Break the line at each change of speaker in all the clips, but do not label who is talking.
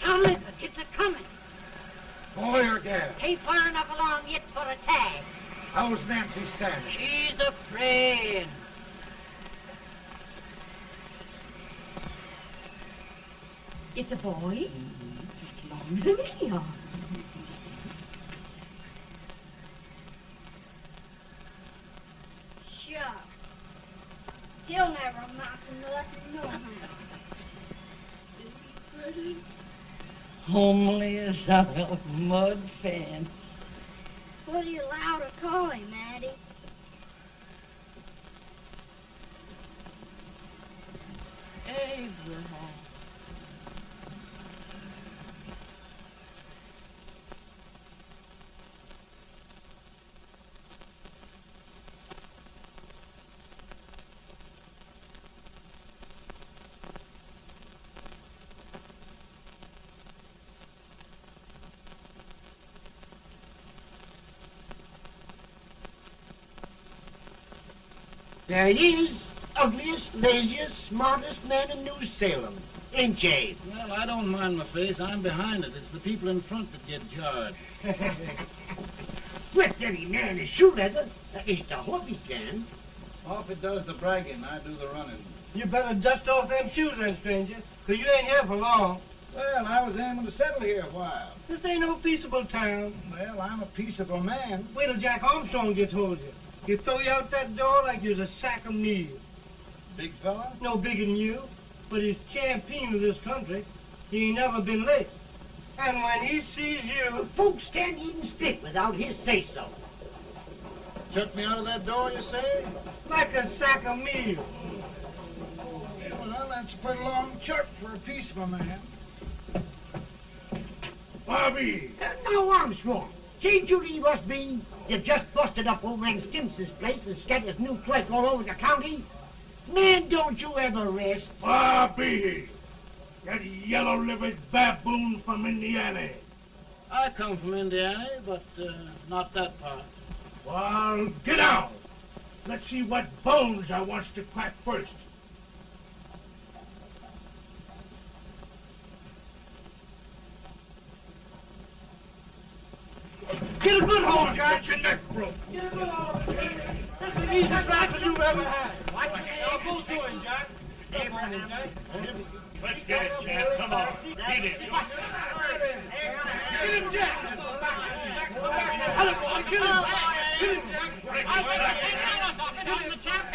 Tom Lincoln, it's a-coming.
Boy or gal?
Ain't far enough along yet for a tag.
How's Nancy standing?
She's afraid.
It's a boy? As long as a Leon.
Shucks. He'll never amount to nothing, no how.
Homely as a mud fence.
What do you allow to call him, Addie?
Abraham.
There he is, ugliest, laziest, smartest man in New Salem, ain't ye?
Well, I don't mind my face. I'm behind it. It's the people in front that get jarred.
With any man is shoe leather, at least I hope he can.
Off it does the bragging, I do the running.
You better dust off them shoes then, stranger, 'cause you ain't here for long.
Well, I was aiming to settle here a while.
This ain't no peaceable town.
Well, I'm a peaceable man.
Wait till Jack Armstrong gets hold of you. He'll throw you out that door like you was a sack of meal.
Big fella?
No bigger than you, but he's champion of this country. He ain't never been late. And when he sees you...
Folks can't even speak without his say-so.
Took me out of that door, you say?
like a sack of meal.
Well, that's a pretty long chirp for a peaceful man.
Bobby! Now, Armstrong, can't you leave us be? You've just busted up over in Stimson's place and scattered new clerk all over the county. Man, don't you ever rest.
Bobby! That yellow-livered baboon from Indiana.
I come from Indiana, but not that part.
Well, get down. Let's see what bones I wants to crack first.
Get a good hold, Jack.
Get your neck broke.
Get a good hold. That's the easiest rifle you've ever had. Watch it. Now, both doing, Jack. Abraham, Jack.
Let's get it, Chad. Come on. Get it.
Get him, Jack. Hello, boy. Get him. Get him, Jack.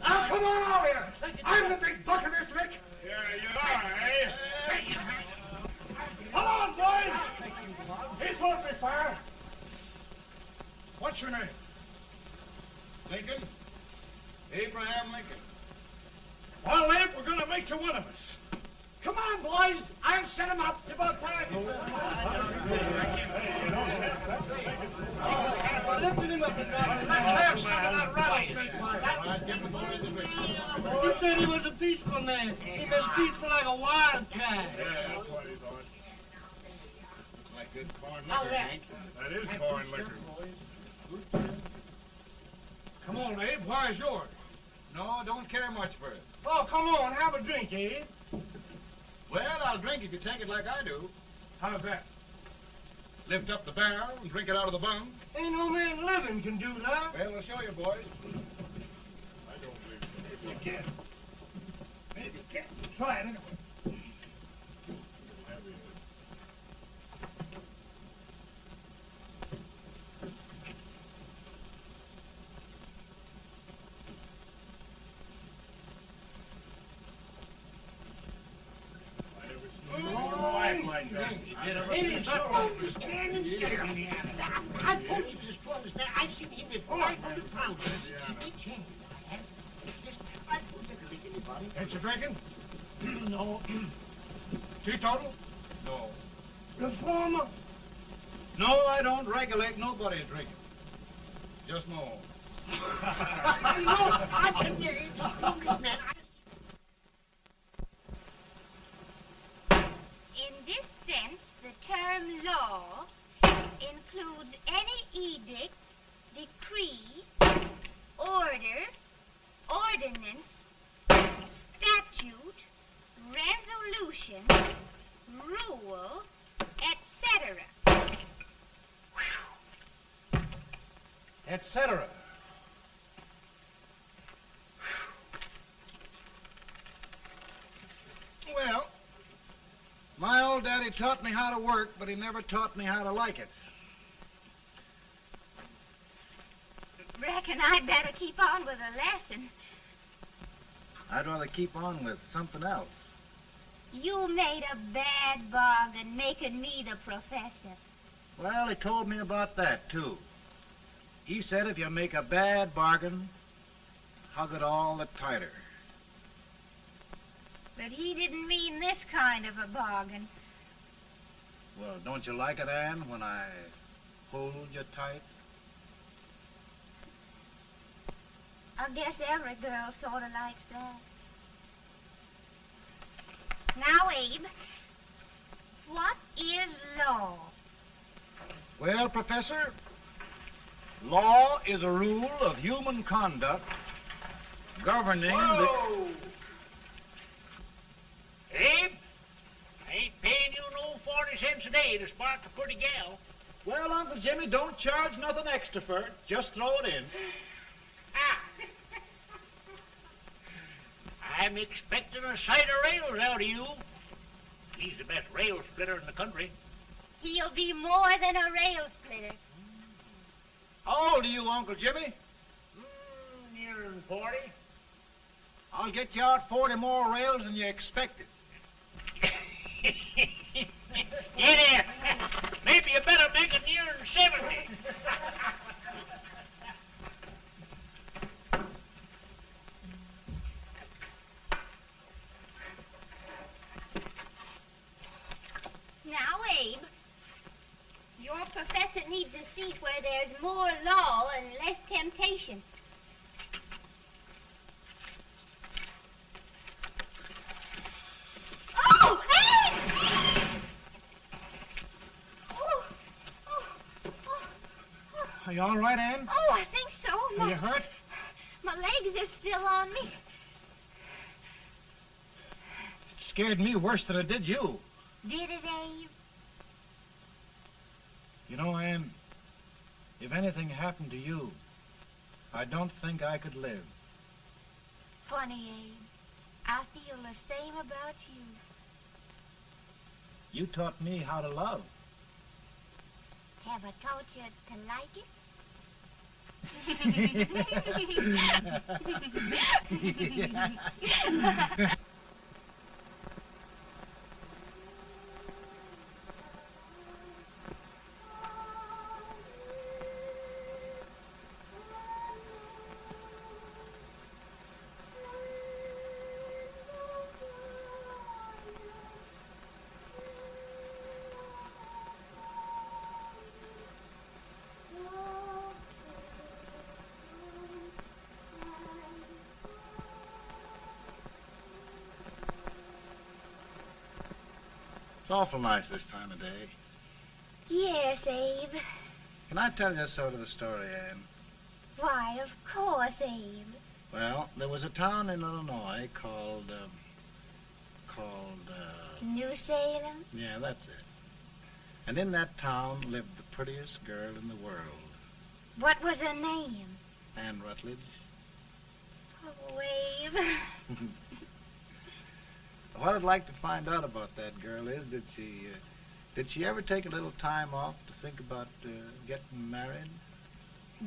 Now, come on over here. I'm the big buck of this lick.
Yeah, you are, eh?
Come on, boys. He's supposed to be fire.
What's your name?
Lincoln? Abraham Lincoln.
Well, Abe, we're going to make you one of us.
Come on, boys. I'll set him up. It's about time.
Lifting him up and down.
Let's have some of that rattlesnake.
You said he was a peaceful man. He was peaceful like a wildcat.
Yeah, that's what he thought.
Looks like good corn liquor, Hank.
That is corn liquor.
Come on, Abe. Where's yours?
No, don't care much for it.
Oh, come on. Have a drink, Abe.
Well, I'll drink if you take it like I do.
How's that?
Lift up the barrel and drink it out of the bung.
Ain't no man living can do that.
Well, we'll show you, boys.
I don't believe so.
You can't. Maybe you can't. Try it anyway. It's a standing still in the alley. I've told you this boy was there. I've seen him with 500 pounds. Each hand, I have. I don't recollect anybody.
Ain't you drinking? No. Teetotal?
No.
Reformer.
No, I don't regulate nobody drinking. Just no.
No, I can get it. Man,
In this sense, the term law includes any edict, decree, order, ordinance, statute, resolution, rule, etc.
Etc. Well, my old daddy taught me how to work, but he never taught me how to like it.
Reckon I'd better keep on with the lesson.
I'd rather keep on with something else.
You made a bad bargain making me the professor.
Well, he told me about that, too. He said if you make a bad bargain, hug it all the tighter.
But he didn't mean this kind of a bargain.
Well, don't you like it, Ann, when I hold you tight?
I guess every girl sort of likes that. Now, Abe, what is law?
Well, Professor, law is a rule of human conduct governing
Whoa! Abe, I ain't paying you no 40 cents a day to spark a pretty gal.
Well, Uncle Jimmy, don't charge nothing extra for it. Just throw it in.
Ah. I'm expecting a sight of rails out of you. He's the best rail splitter in the country.
He'll be more than a rail splitter.
How old are you, Uncle Jimmy?
Nearing 40.
I'll get you out 40 more rails than you expected.
Get here. Maybe you better make it nearing 70.
Now, Abe, your professor needs a seat where there's more law and less temptation. Oh, Abe! Oh, oh, oh, oh.
Are you all right, Ann?
Oh, I think so.
Are you hurt?
My legs are still on me.
It scared me worse than it did you.
Did it, Abe?
You know, Ann, if anything happened to you, I don't think I could live.
Funny, Abe. I feel the same about you.
You taught me how to love.
Have I taught you to like it?
It's awful nice this time of day.
Yes, Abe.
Can I tell you sort of a story, Ann?
Why, of course, Abe.
Well, there was a town in Illinois called,
New Salem?
yeah, that's it. And in that town lived the prettiest girl in the world,
What was her name?
Ann Rutledge.
Oh, Abe.
What I'd like to find out about that girl is, did she ever take a little time off to think about getting married?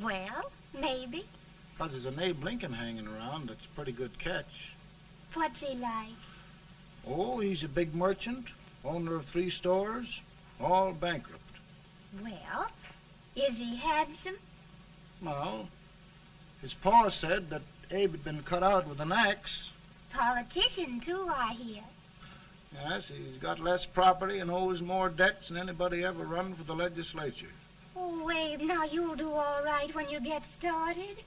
Well, maybe.
Because there's an Abe Lincoln hanging around that's a pretty good catch.
What's he like?
Oh, he's a big merchant, owner of 3 stores. all bankrupt.
Well, is he handsome?
Well, his pa said that Abe had been cut out with an axe.
Politician, too, I hear.
Yes, he's got less property and owes more debts than anybody ever run for the legislature.
Oh, Abe, now you'll do all right when you get started.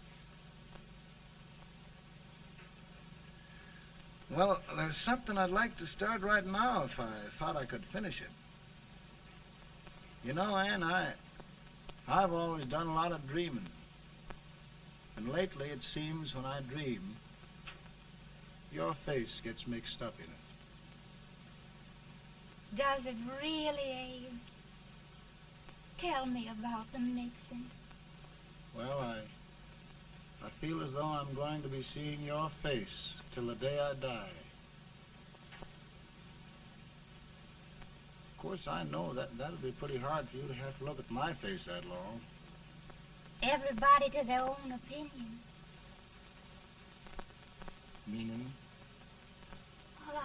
Well, there's something I'd like to start right now if I thought I could finish it. You know, Ann, I've always done a lot of dreaming. And lately it seems when I dream, your face gets mixed up in it.
Does it really, Abe? Tell me about the mixing.
Well, I feel as though I'm going to be seeing your face till the day I die. Of course, I know that'll be pretty hard for you to have to look at my face that long.
Everybody to their own opinion.
Meaning?
Well,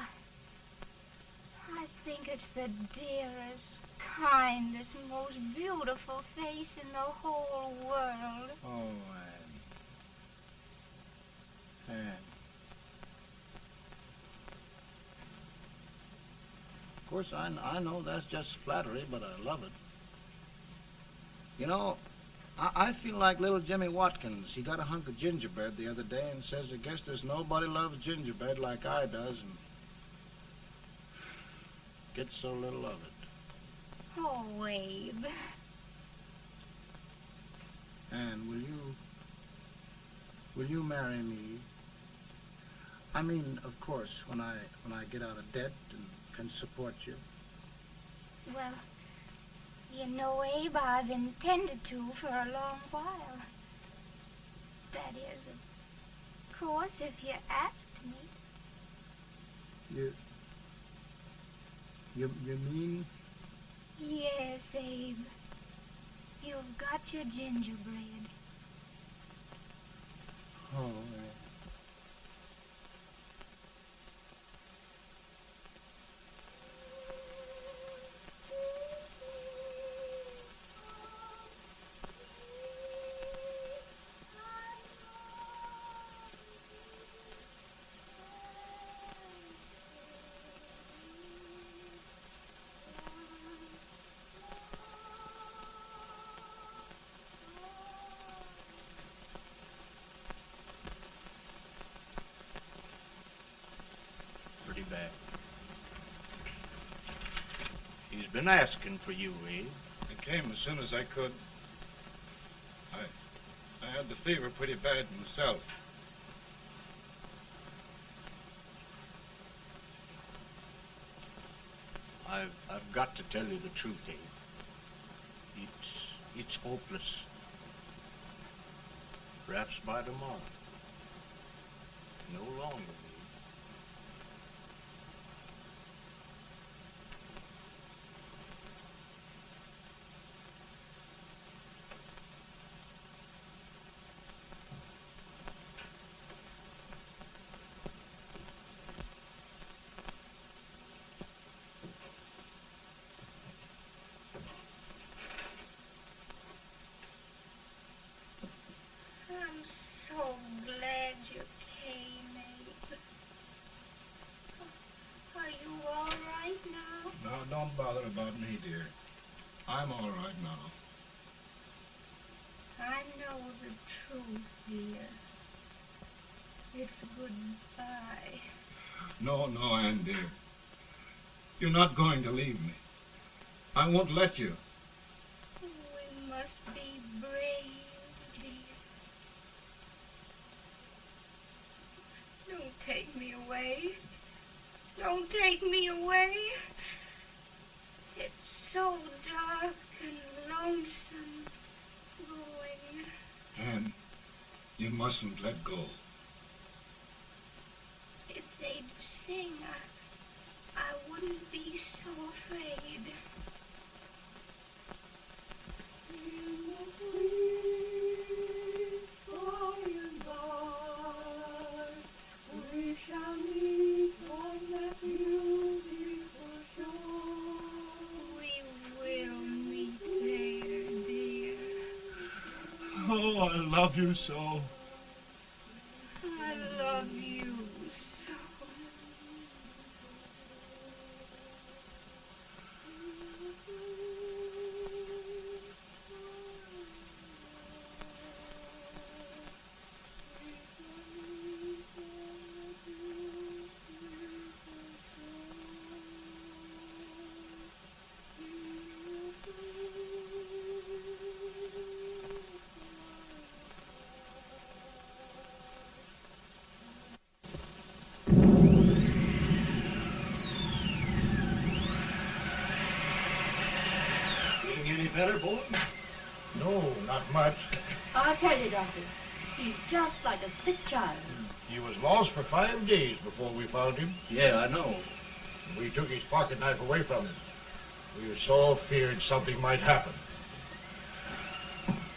I think it's the dearest, kindest, most beautiful face in the whole world.
Oh, Ann. Ann. Of course, I know that's just flattery, but I love it. You know, I feel like little Jimmy Watkins. He got a hunk of gingerbread the other day and says, I guess there's nobody loves gingerbread like I does, and gets so little of it.
Oh, Abe.
Ann, will you marry me? I mean, of course, when I get out of debt and can support you.
Well, you know, Abe, I've intended to for a long while. That is, of course, if you asked me.
You mean?
Yes, Abe. You've got your gingerbread.
Oh,
Pretty bad. He's been asking for you, Abe.
I came as soon as I could. I had the fever pretty bad myself.
I've got to tell you the truth, Abe. It's hopeless. Perhaps by tomorrow. No longer, Abe.
I'm so glad you came, Abe. Are you all right now?
No, don't bother about me, dear. I'm all right now.
I know the truth, dear. It's goodbye.
No, Ann, dear. You're not going to leave me. I won't let you.
We must be brave, dear. Don't take me away. Don't take me away. It's so dark and lonesome going.
Ann, you mustn't let go.
If they'd sing, I wouldn't be so afraid. We shall meet on that beautiful shore. We
Oh, I love you so.
I love you so.
Any better, boy? No, not much.
I'll tell you, Doctor, he's just like a sick child.
He was lost for 5 days before we found him. Yeah, I know. We took his pocket knife away from him. We were so feared something might happen.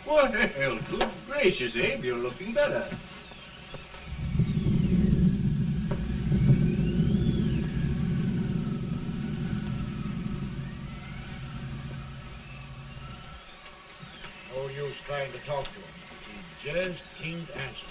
Well, good gracious, Abe, you're looking better. No use trying to talk to him. He just can't answer.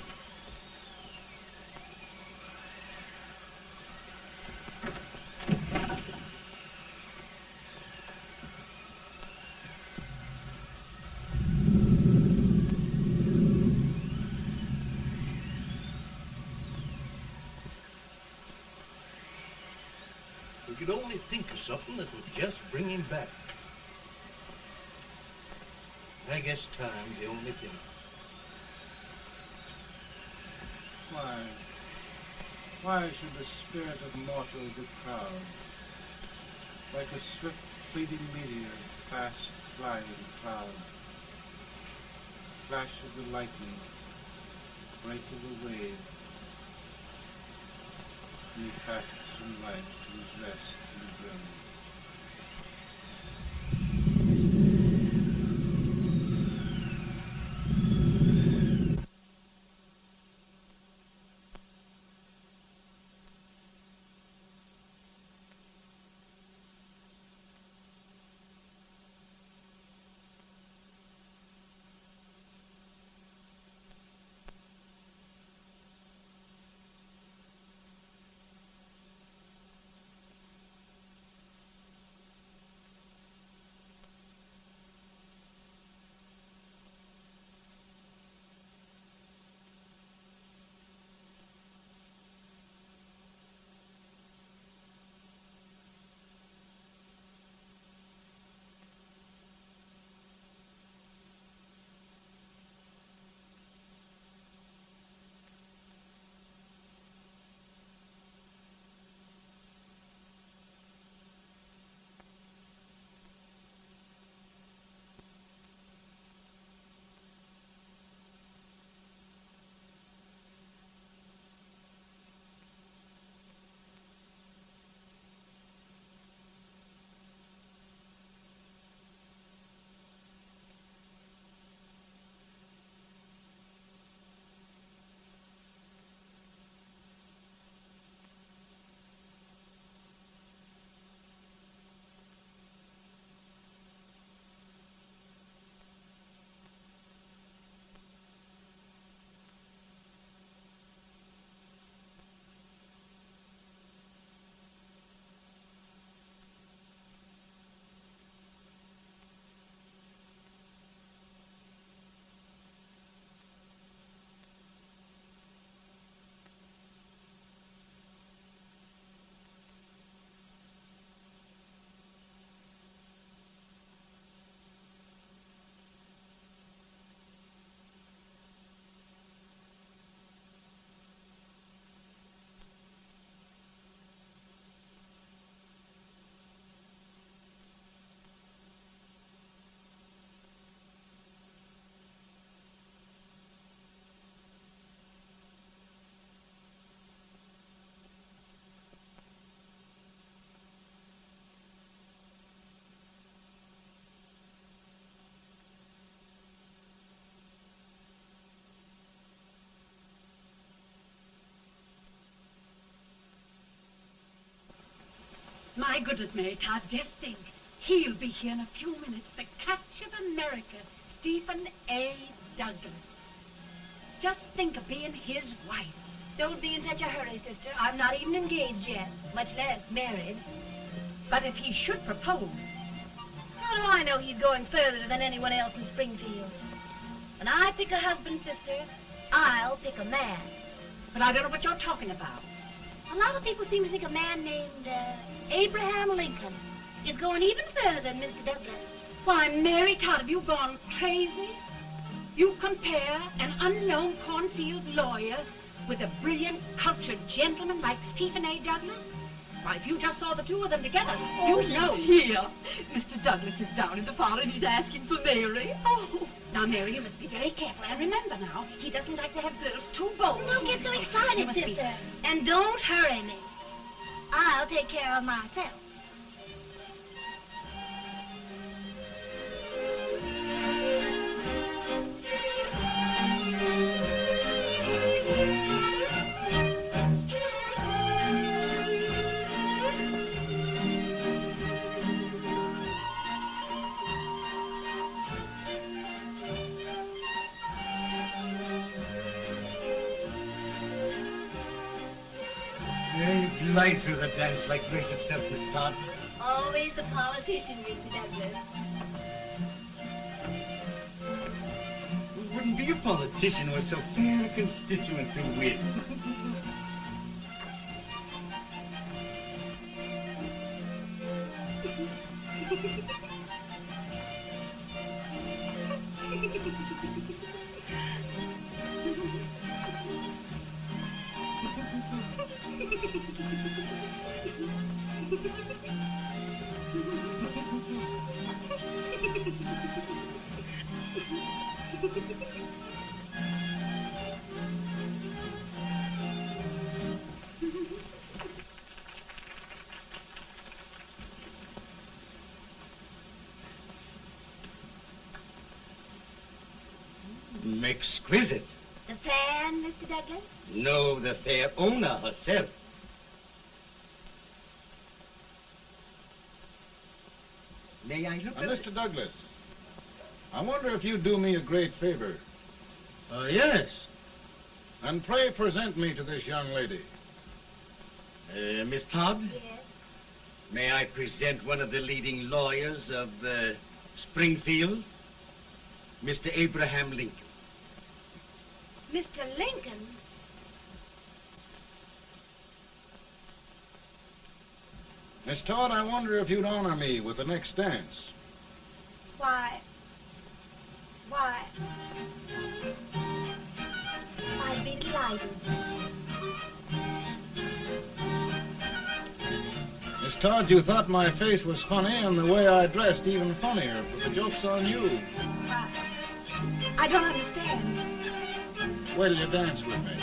We could only think of something that would just bring him back. I guess time's the only thing.
Why should the spirit of mortal be proud? Like a swift fleeting meteor, fast flying cloud. Flash of the lightning, break of the wave. He passes from life to his rest in the grave.
My goodness, Mary Todd, just think. He'll be here in a few minutes. The catch of America, Stephen A. Douglas. just think of being his wife.
Don't be in such a hurry, sister. I'm not even engaged yet, much less married.
But if he should propose,
How do I know he's going further than anyone else in Springfield? When I pick a husband, sister, I'll pick a man.
but I don't know what you're talking about.
A lot of people seem to think a man named Abraham Lincoln is going even further than Mr. Douglas.
Why, Mary Todd, have you gone crazy? You compare an unknown cornfield lawyer with a brilliant, cultured gentleman like Stephen A. Douglas? Why, if you just saw the two of them together, you'd know.
Here. Mr. Douglas is down in the parlor and he's asking for Mary. Oh.
Now, Mary, you must be very careful. And remember now, he doesn't like to have girls too bold.
Don't get so
You
excited,
must be-
sister. And don't hurry me. I'll take care of myself.
You glide through the dance like grace itself, Miss Todd.
Always the politician, Mr. Douglas.
Wouldn't be a politician with so fair a constituent to win. Exquisite.
The fan, Mr. Douglas?
No, the fair owner herself. May I look at
Mr. Douglas, I wonder if you'd do me a great favor.
yes.
And pray present me to this young lady.
Miss Todd?
Yes.
May I present one of the leading lawyers of Springfield, Mr. Abraham Lincoln.
Mr. Lincoln?
Miss Todd, I wonder if you'd honor me with the next dance.
Why, I'd be delighted.
Miss Todd, you thought my face was funny and the way I dressed even funnier, but the joke's on you.
I don't understand.
Wait till you dance with me.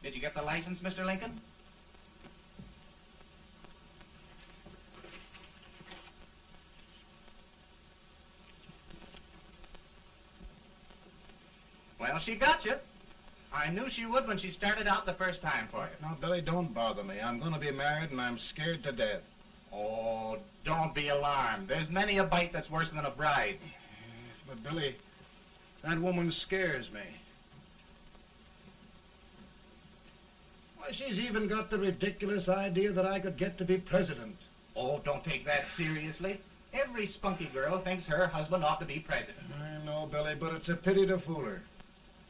Did you get the license, Mr. Lincoln? Well, she got you. I knew she would when she started out the first time for you.
Now, Billy, don't bother me. I'm going to be married and I'm scared to death.
Oh, don't be alarmed. There's many a bite that's worse than a bride.
Yes, but Billy, that woman scares me. Why, she's even got the ridiculous idea that I could get to be president.
Oh, don't take that seriously. Every spunky girl thinks her husband ought to be president.
I know, Billy, but it's a pity to fool her.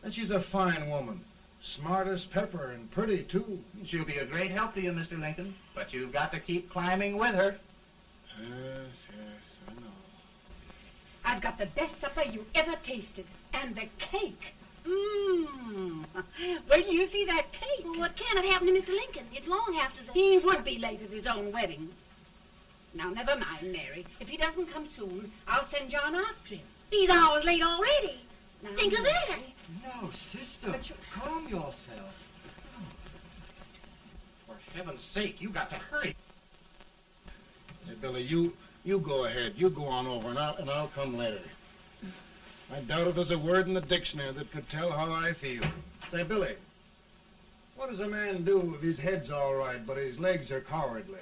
And she's a fine woman. Smart as pepper and pretty, too.
She'll be a great help to you, Mr. Lincoln, but you've got to keep climbing with her.
Yes, I know.
I've got the best supper you ever tasted. And the cake. Mmm. Wait till you see that cake.
Well, what can have happened to Mr. Lincoln? It's long after the...
He would be late at his own wedding. Now, never mind, Mary. If he doesn't come soon, I'll send John after him.
He's hours late already.
Now,
Think of that.
No, sister,
But
calm yourself.
heaven's sake, you got to hurry.
Hey, Billy, you go ahead. You go on over, and I'll come later. I doubt if there's a word in the dictionary that could tell how I feel. Say, Billy, what does a man do if his head's all right, but his legs are cowardly?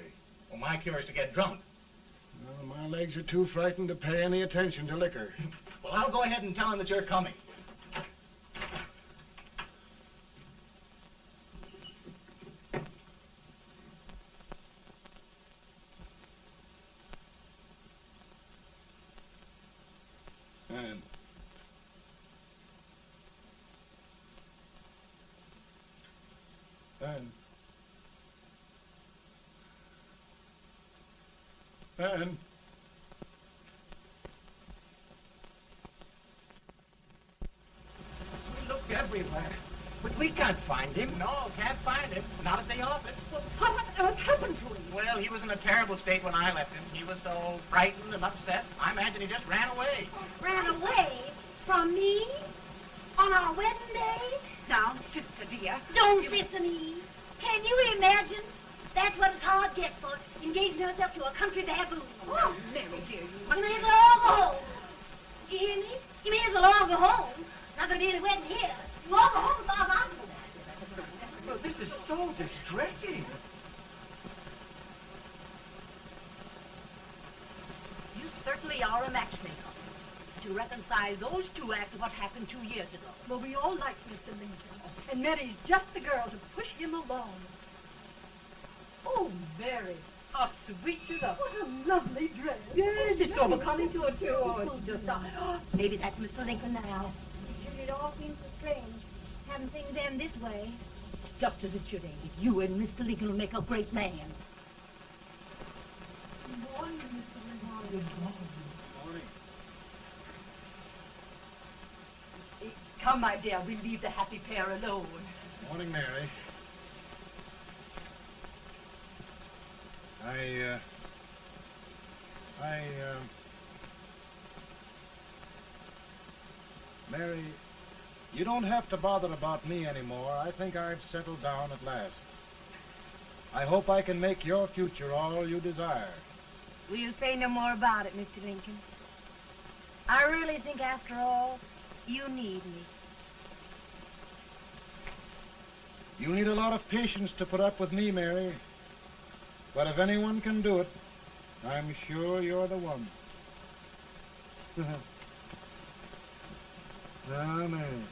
Well, my cure is to get drunk.
Well, my legs are too frightened to pay any attention to liquor.
Well, I'll go ahead and tell him that you're coming.
Ann. Ann. Ann.
We looked everywhere, but we can't find him. No, can't find him. Not at the office.
Well, what on earth happened to him?
Well, he was in a terrible state when I left him. He was so frightened and upset. I imagine he just ran away.
Ran away from me on our wedding day?
Now, sister dear.
Don't listen, Eve. Can you imagine? That's what his heart gets for engaging herself to a country baboon.
Oh, Mary dear,
You may as well all go home. You hear me? You may as well all go home. Not gonna be any wedding here. You all go home as far as I'm concerned.
Well, this is so distressing.
You certainly are a matchmaker. To reconcile those two after what happened 2 years ago.
Well, we all like Mr. Lincoln. And Mary's just the girl to push him along. Oh, Mary, how sweet you look. What a lovely dress. Yes, it's so becoming to her, too. Oh, it's just...
Maybe that's Mr. Lincoln now. It all seems so strange, having things end this way.
It's just as it should end. You and Mr. Lincoln will make a great man.
Good morning, Mr. Lincoln.
Good morning.
Come, my dear, we'll leave the happy pair alone.
Morning, Mary. Mary, you don't have to bother about me anymore. I think I've settled down at last. I hope I can make your future all you desire.
We'll say no more about it, Mr. Lincoln. I really think, after all, you need me.
You need a lot of patience to put up with me, Mary. But if anyone can do it, I'm sure you're the one. Amen.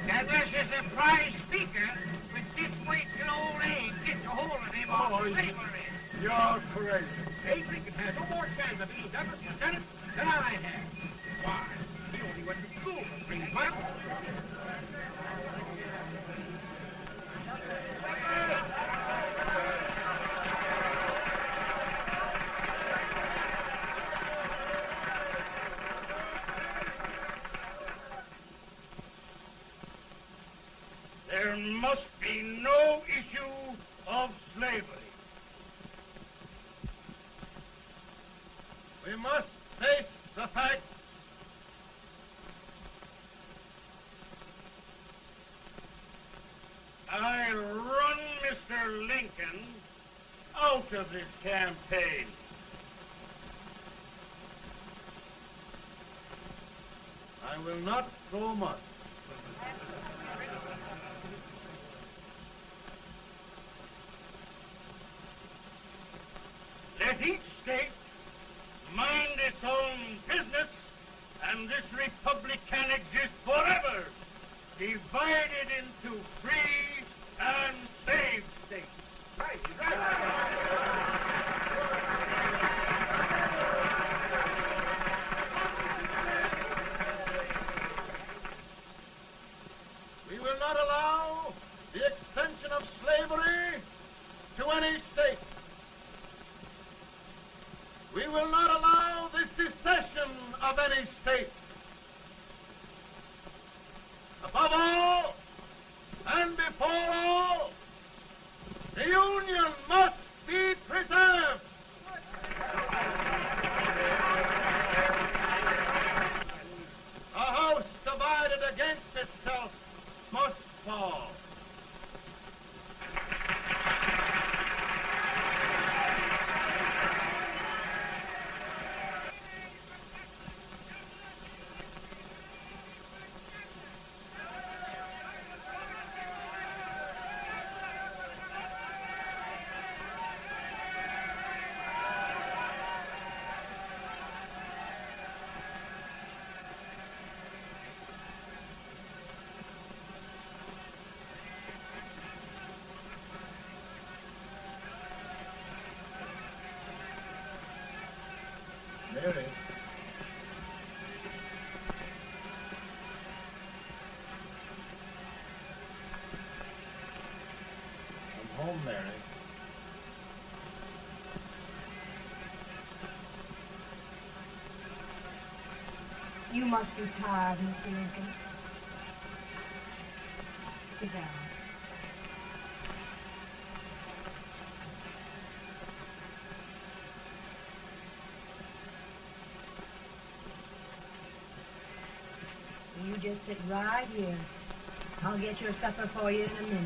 That was a surprise speaker with this weight till old age gets a hold of him on the slavery.
You're crazy.
Abe Lincoln has no more chance of being Douglas Lieutenant than I have. Why? He only went to school for 3 months.
There must be no issue of slavery. We must face the fact I run Mr. Lincoln out of this campaign. I will not throw much. Let each state mind its own business, and this republic can exist forever, divided into free and slave states.
Right, he's right.
We will not allow
slavery to any state. We will not allow the secession of any state. Above all, and before all, the Union must be preserved. A house divided against itself must fall. Mary. I'm home, Mary.
You must be tired, Mr. Lincoln. Sit down. You just sit right here. I'll get your supper for you in a minute.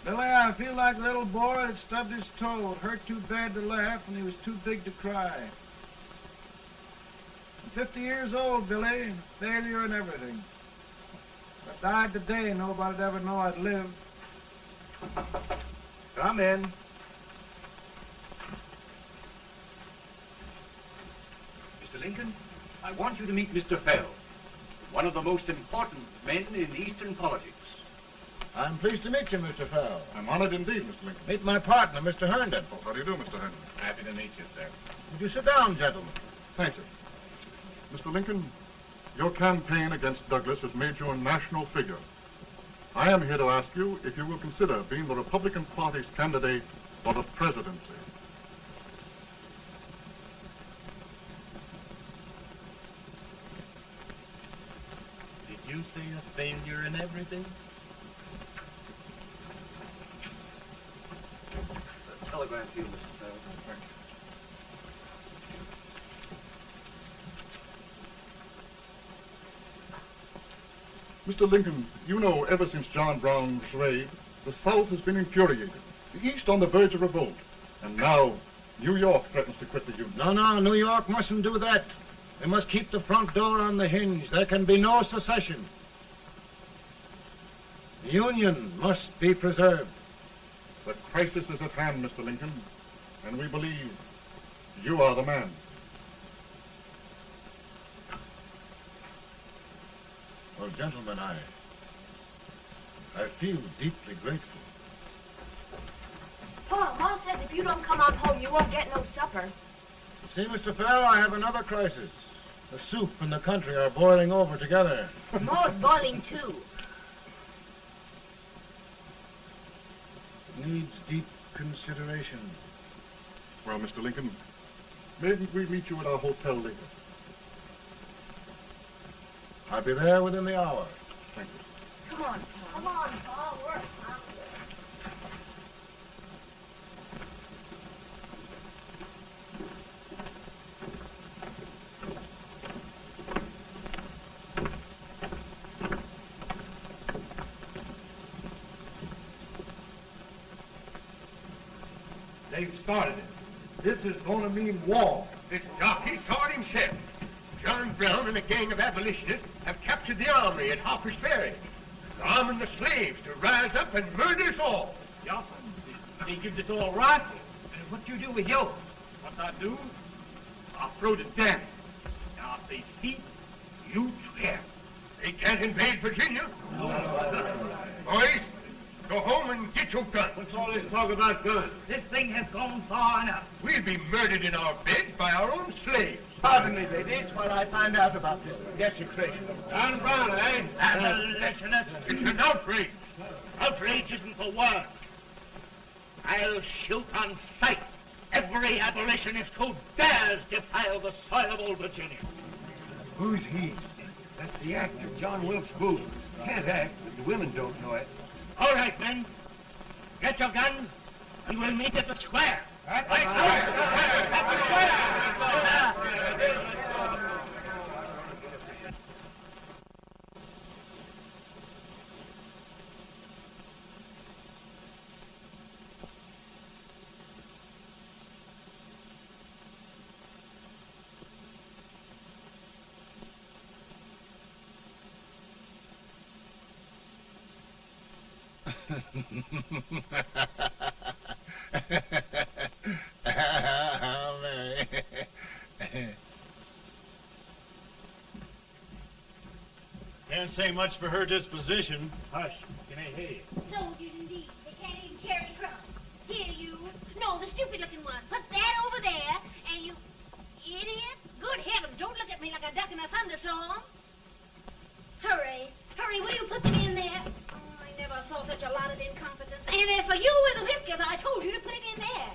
Billy, I feel like a little boy that stubbed his toe. It hurt too bad to laugh and he was too big to cry. I'm 50 years old, Billy. Failure and everything. If I died today, nobody'd ever know I'd lived. Come in.
Mr. Lincoln, I want you to meet Mr. Fell, one of the most important men in Eastern politics.
I'm pleased to meet you, Mr. Fell.
I'm honored indeed, Mr. Lincoln.
Meet my partner, Mr. Herndon.
Oh, how do you do, Mr. Herndon?
Happy to meet you, sir.
Would you sit down, gentlemen?
Thank you. Mr. Lincoln, your campaign against Douglas has made you a national figure. I am here to ask you if you will consider being the Republican Party's candidate for the presidency.
Did you say a failure in everything? A telegram to you, Mr. Fell.
Thank you. Mr. Lincoln, you know ever since John Brown's raid, the South has been infuriated, the East on the verge of revolt, and now New York threatens to quit the Union.
No, New York mustn't do that. They must keep the front door on the hinge. There can be no secession. The Union must be preserved.
The crisis is at hand, Mr. Lincoln, and we believe you are the man.
Well, gentlemen, I feel deeply grateful.
Pa, Ma says if you don't come on home, you won't get no supper.
See, Mr. Fell, I have another crisis. The soup and the country are boiling over together.
Ma's boiling too.
It needs deep consideration.
Well, Mr. Lincoln, maybe we meet you at our hotel later.
I'll be there within the hour.
Thank you.
Come on, Pa. Come on, Pa. Work.
They've started it. This is going to mean war.
This jockey saw it himself. John Brown and a gang of abolitionists have captured the armory at Harper's Ferry. They're arming the slaves to rise up and murder us all.
Yeah, they give us all rifles. And what you do with yours? What I do? I'll throw the damn. Now, if they speak, you swear.
They can't invade Virginia. Boys, Go home and get your gun.
What's all this talk about guns?
This thing has gone far enough.
We'll be murdered in our bed by our own slaves.
Pardon me, ladies, while I find out about this desecration.
John Brown, eh?
Abolitionist.
It's an outrage.
Outrage isn't the word. I'll shoot on sight every abolitionist who dares defile the soil of old Virginia.
Who's he? That's the actor, John Wilkes Booth. Can't act, but the women don't know it.
All right, men. Get your guns, and we'll meet at the square.
At the
Can't say much for her disposition.
Hush, can I hear you?
Soldiers indeed. They can't even carry crumbs. Here, you. No, the stupid-looking one. Put that over there, and you... Idiot. Good heavens, don't look at me like a duck in a thunderstorm. Hurry. Hurry, will you put them in there? Oh, I never saw such a lot of incompetence. And as for you with the whiskers, I told you to put him in there.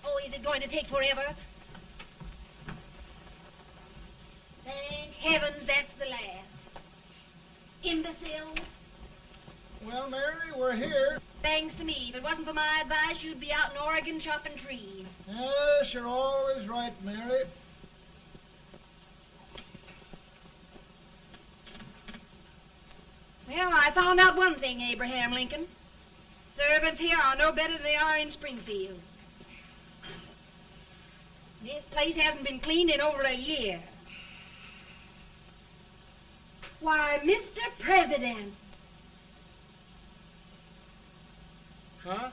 Oh, is it going to take forever? Thank heavens that's the last. Imbeciles.
Well, Mary, we're here.
Thanks to me. If it wasn't for my advice, you'd be out in Oregon chopping trees.
Yes, you're always right, Mary.
Well, I found out one thing, Abraham Lincoln. Servants here are no better than they are in Springfield. This place hasn't been cleaned in over a year. Why, Mr. President.
Huh?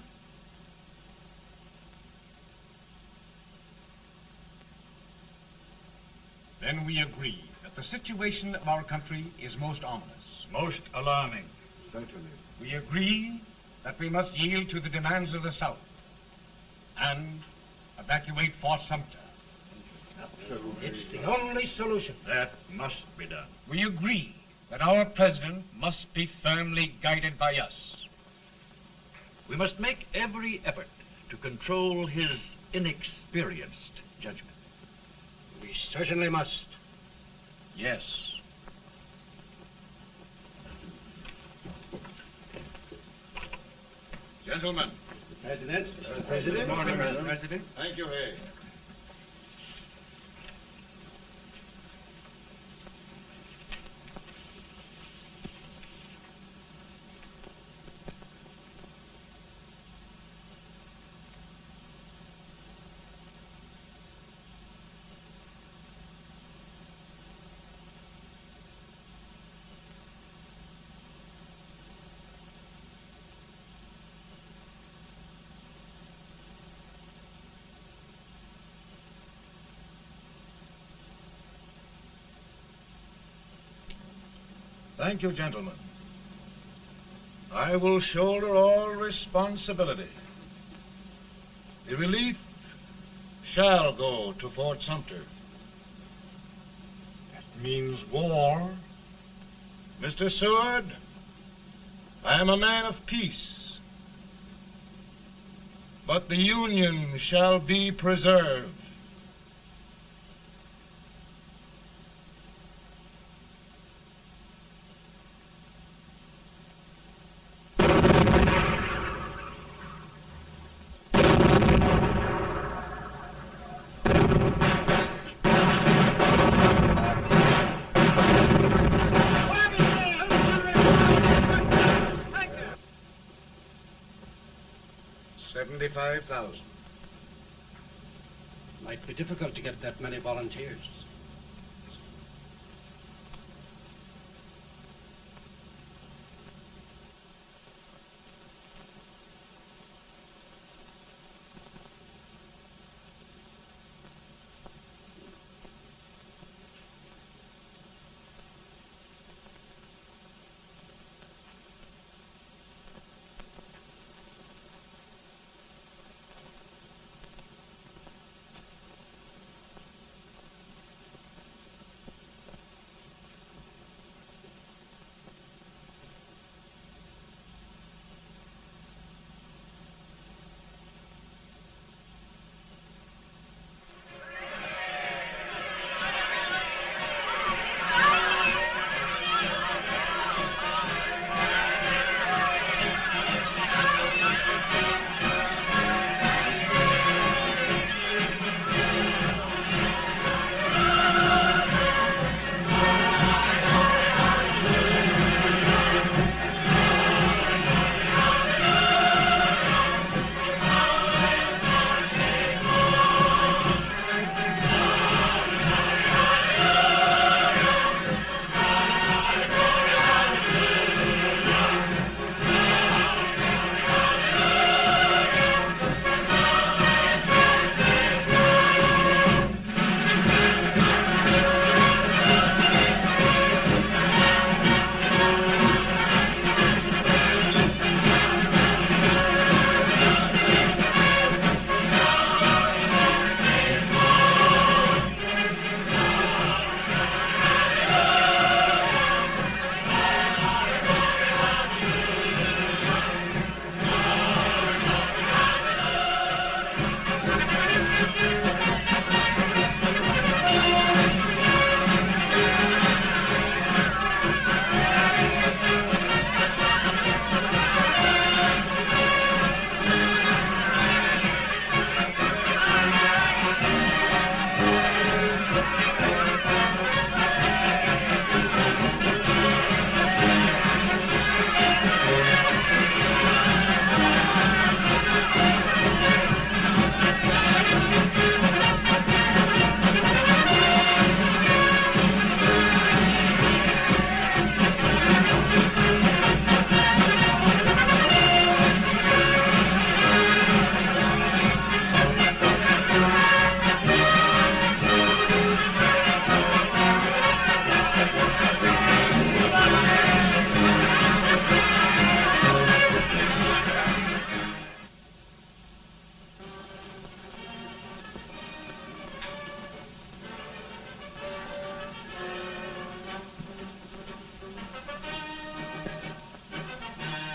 Then we agree that the situation of our country is most ominous.
Most alarming. Certainly.
We agree that we must yield to the demands of the South and evacuate Fort Sumter.
Absolutely.
It's the only solution.
That must be done.
We agree that our president must be firmly guided by us.
We must make every effort to control his inexperienced judgment.
We certainly must.
Yes.
Gentlemen.
President.
President.
Good morning,
President.
Thank you, Hay. Thank you, gentlemen. I will shoulder all responsibility. The relief shall go to Fort Sumter.
That means war.
Mr. Seward, I am a man of peace, but the Union shall be preserved. $75,000.
Might be difficult to get that many volunteers.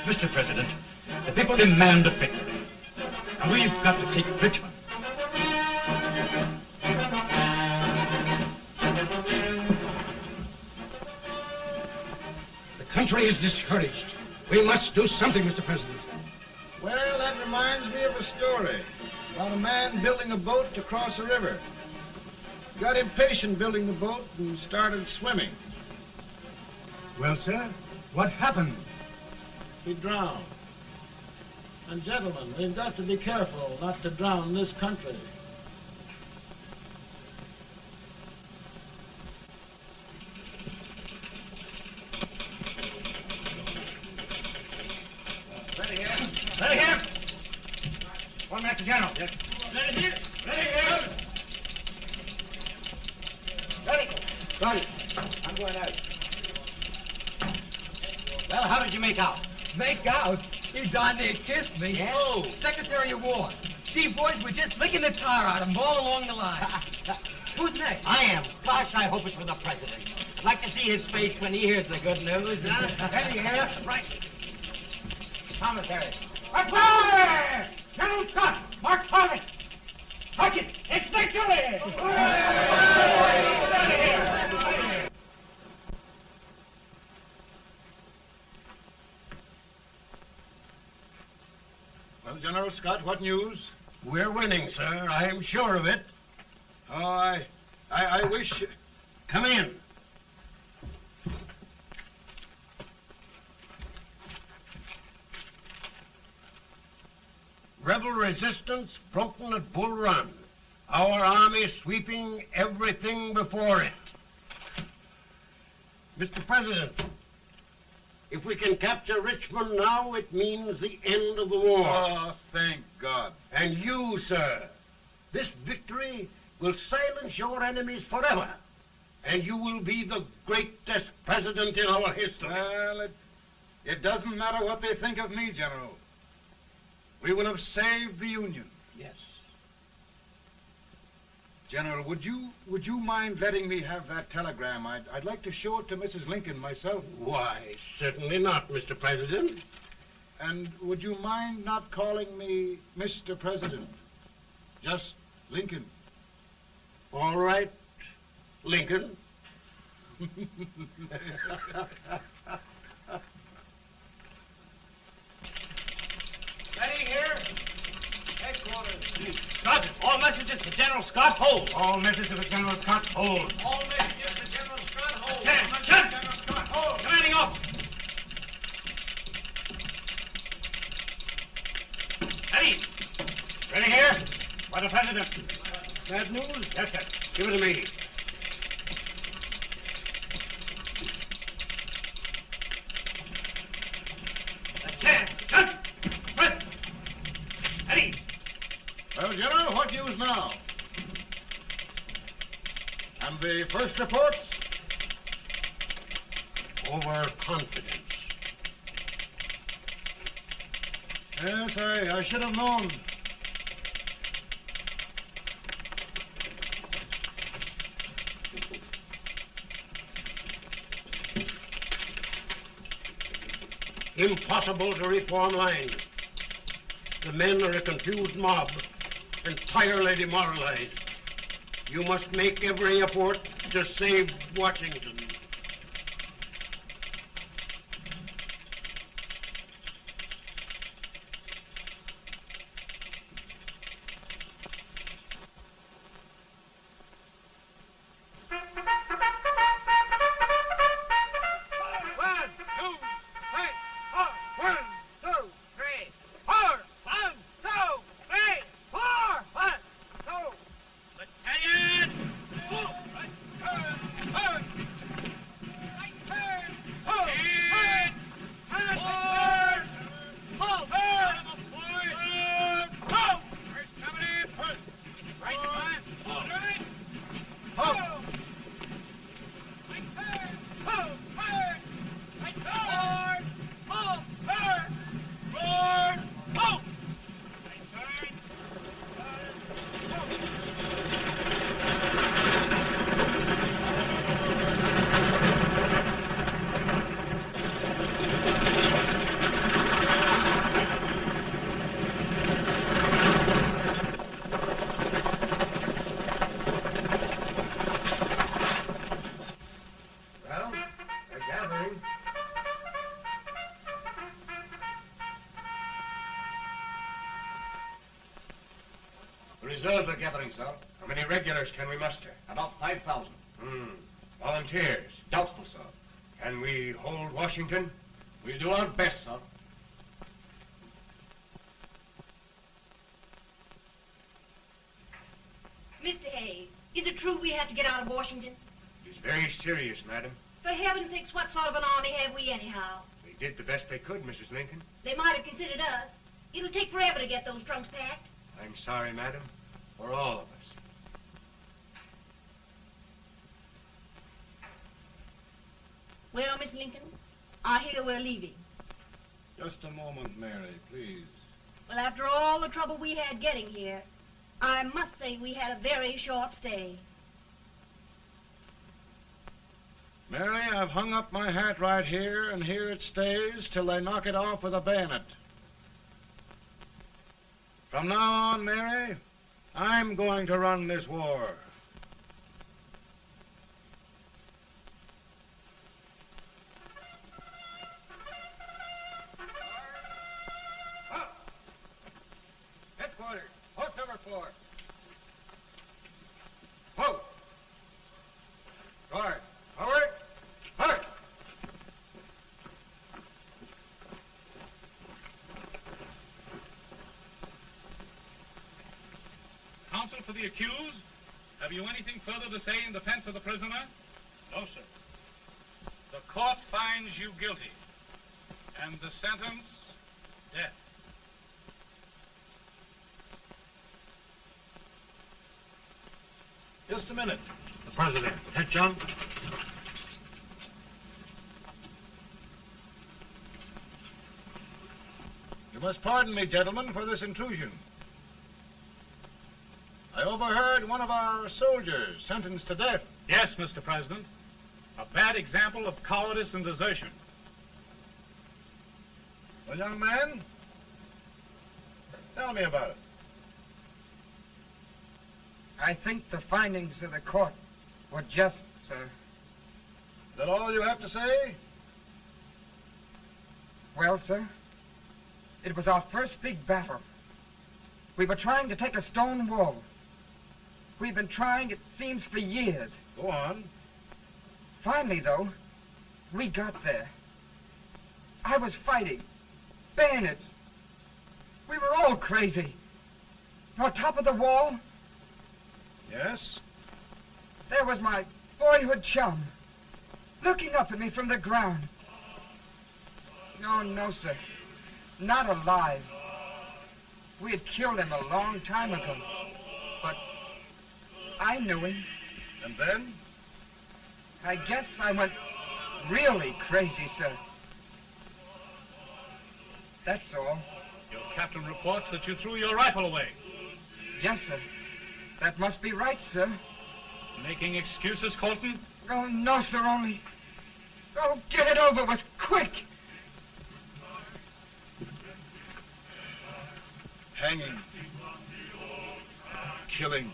Mr. President, the people demand a victory. And we've got to take Richmond.
The country is discouraged. We must do something, Mr. President.
Well, that reminds me of a story about a man building a boat to cross a river. Got impatient building the boat and started swimming.
Well, sir, what happened?
He drowned. And gentlemen, we've got to be careful not to drown this country.
Ready here. Ready here. One minute to General. Yes. Ready here. Ready here. Ready.
Got it. I'm going out.
Well, how did you make out?
Make out? He darn near kissed me.
Yeah?
Oh, Secretary of War. Gee, boys, we're just licking the tar out of him all along the line. Who's next?
I am. Gosh, I hope it's for the President. I'd like to see his face when he hears the good news, huh? Ready here. Right. Commissary. Fire! General Scott! Mark Farley! Touch it! It's victory!
Well, General Scott, what news?
We're winning, sir. I am sure of it.
Oh, I wish...
Come in. Rebel resistance broken at Bull Run. Our army sweeping everything before it. Mr. President, if we can capture Richmond now, it means the end of the war.
Oh, thank God.
And you, sir, this victory will silence your enemies forever. And you will be the greatest president in our history.
Well, it doesn't matter what they think of me, General. We will have saved the Union.
Yes.
General, would you mind letting me have that telegram? I'd like to show it to Mrs. Lincoln myself.
Why, certainly not, Mr. President.
And would you mind not calling me Mr. President? Just Lincoln.
All right, Lincoln.
Ready here. Headquarters. Sergeant, all messages for General Scott, hold.
All messages for General Scott, hold.
All messages for General Scott, hold. Attention! General Scott, hold. Commanding officer. Ready. Ready here. For the President.
Bad news?
Yes, sir.
Give it to me.
Attention! President. Ready.
Well, General, what news now? And the first reports?
Overconfidence.
Yes, I should have known.
Impossible to reform lines. The men are a confused mob, entirely demoralized. You must make every effort to save Washington.
The reserves are gathering, sir. How many regulars can we muster?
About 5,000.
Volunteers?
Doubtful, sir.
Can we hold Washington?
We'll do our best, sir.
Mr. Abe, is it true we have to get out of Washington?
It is very serious, madam.
For heaven's sakes, what sort of an army have we anyhow?
They did the best they could, Mrs. Lincoln.
They might have considered us. It'll take forever to get those trunks packed.
I'm sorry, madam, for all of us.
Well, Miss Lincoln, I hear we're leaving.
Just a moment, Mary, please.
Well, after all the trouble we had getting here, I must say we had a very short stay.
Mary, I've hung up my hat right here, and here it stays till they knock it off with a bayonet. From now on, Mary, I'm going to run this war.
Headquarters, post number 4. Whoa! Guard, forward, hard!
Counsel for the accused, have you anything further to say in defense of the prisoner? No, sir. The court finds you guilty, and the sentence, death.
Just a minute.
The president. Attention.
You must pardon me, gentlemen, for this intrusion. I overheard one of our soldiers sentenced to death.
Yes, Mr. President. A bad example of cowardice and desertion.
Well, young man, tell me about it.
I think the findings of the court were just, sir.
Is that all you have to say?
Well, sir, it was our first big battle. We were trying to take a stone wall. We've been trying, it seems, for years.
Go on.
Finally, though, we got there. I was fighting. Bayonets. We were all crazy. On top of the wall,
Yes?
there was my boyhood chum, looking up at me from the ground. No, no, sir. Not alive. We had killed him a long time ago. But I knew him.
And then?
I guess I went really crazy, sir. That's all.
Your captain reports that you threw your rifle away.
Yes, sir. That must be right, sir.
Making excuses, Colton?
Oh, no, sir, only... Oh, get it over with, quick!
Hanging. Killing.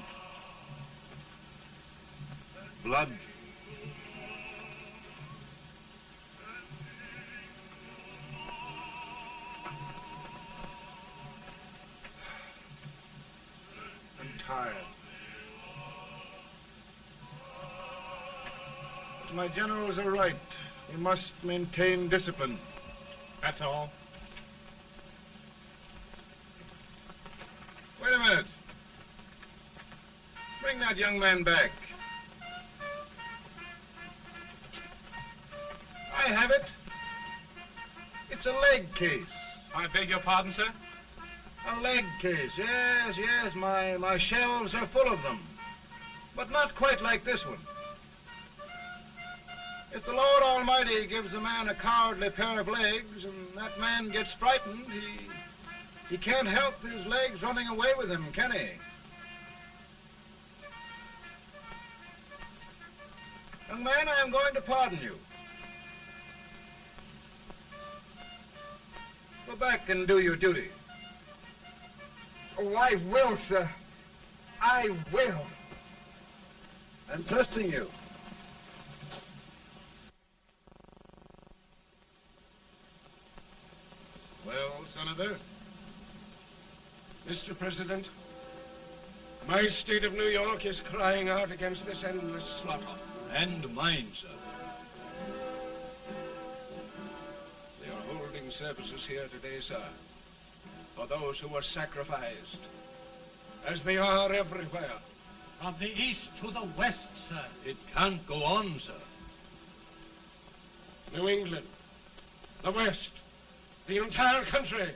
Blood. I'm tired. But my generals are right. We must maintain discipline.
That's all.
Wait a minute. Bring that young man back. I have it. It's a leg case.
I beg your pardon, sir?
A leg case, yes, yes. My shelves are full of them. But not quite like this one. If the Lord Almighty gives a man a cowardly pair of legs and that man gets frightened, he can't help his legs running away with him, can he? Young man, I am going to pardon you. Go back and do your duty.
Oh, I will, sir. I will.
I'm trusting you.
Well, Senator?
Mr. President,
My state of New York is crying out against this endless slaughter.
And mine, sir.
They are holding services here today, sir, for those who were sacrificed, as they are everywhere.
From the east to the west, sir.
It can't go on, sir.
New England, the West, the entire country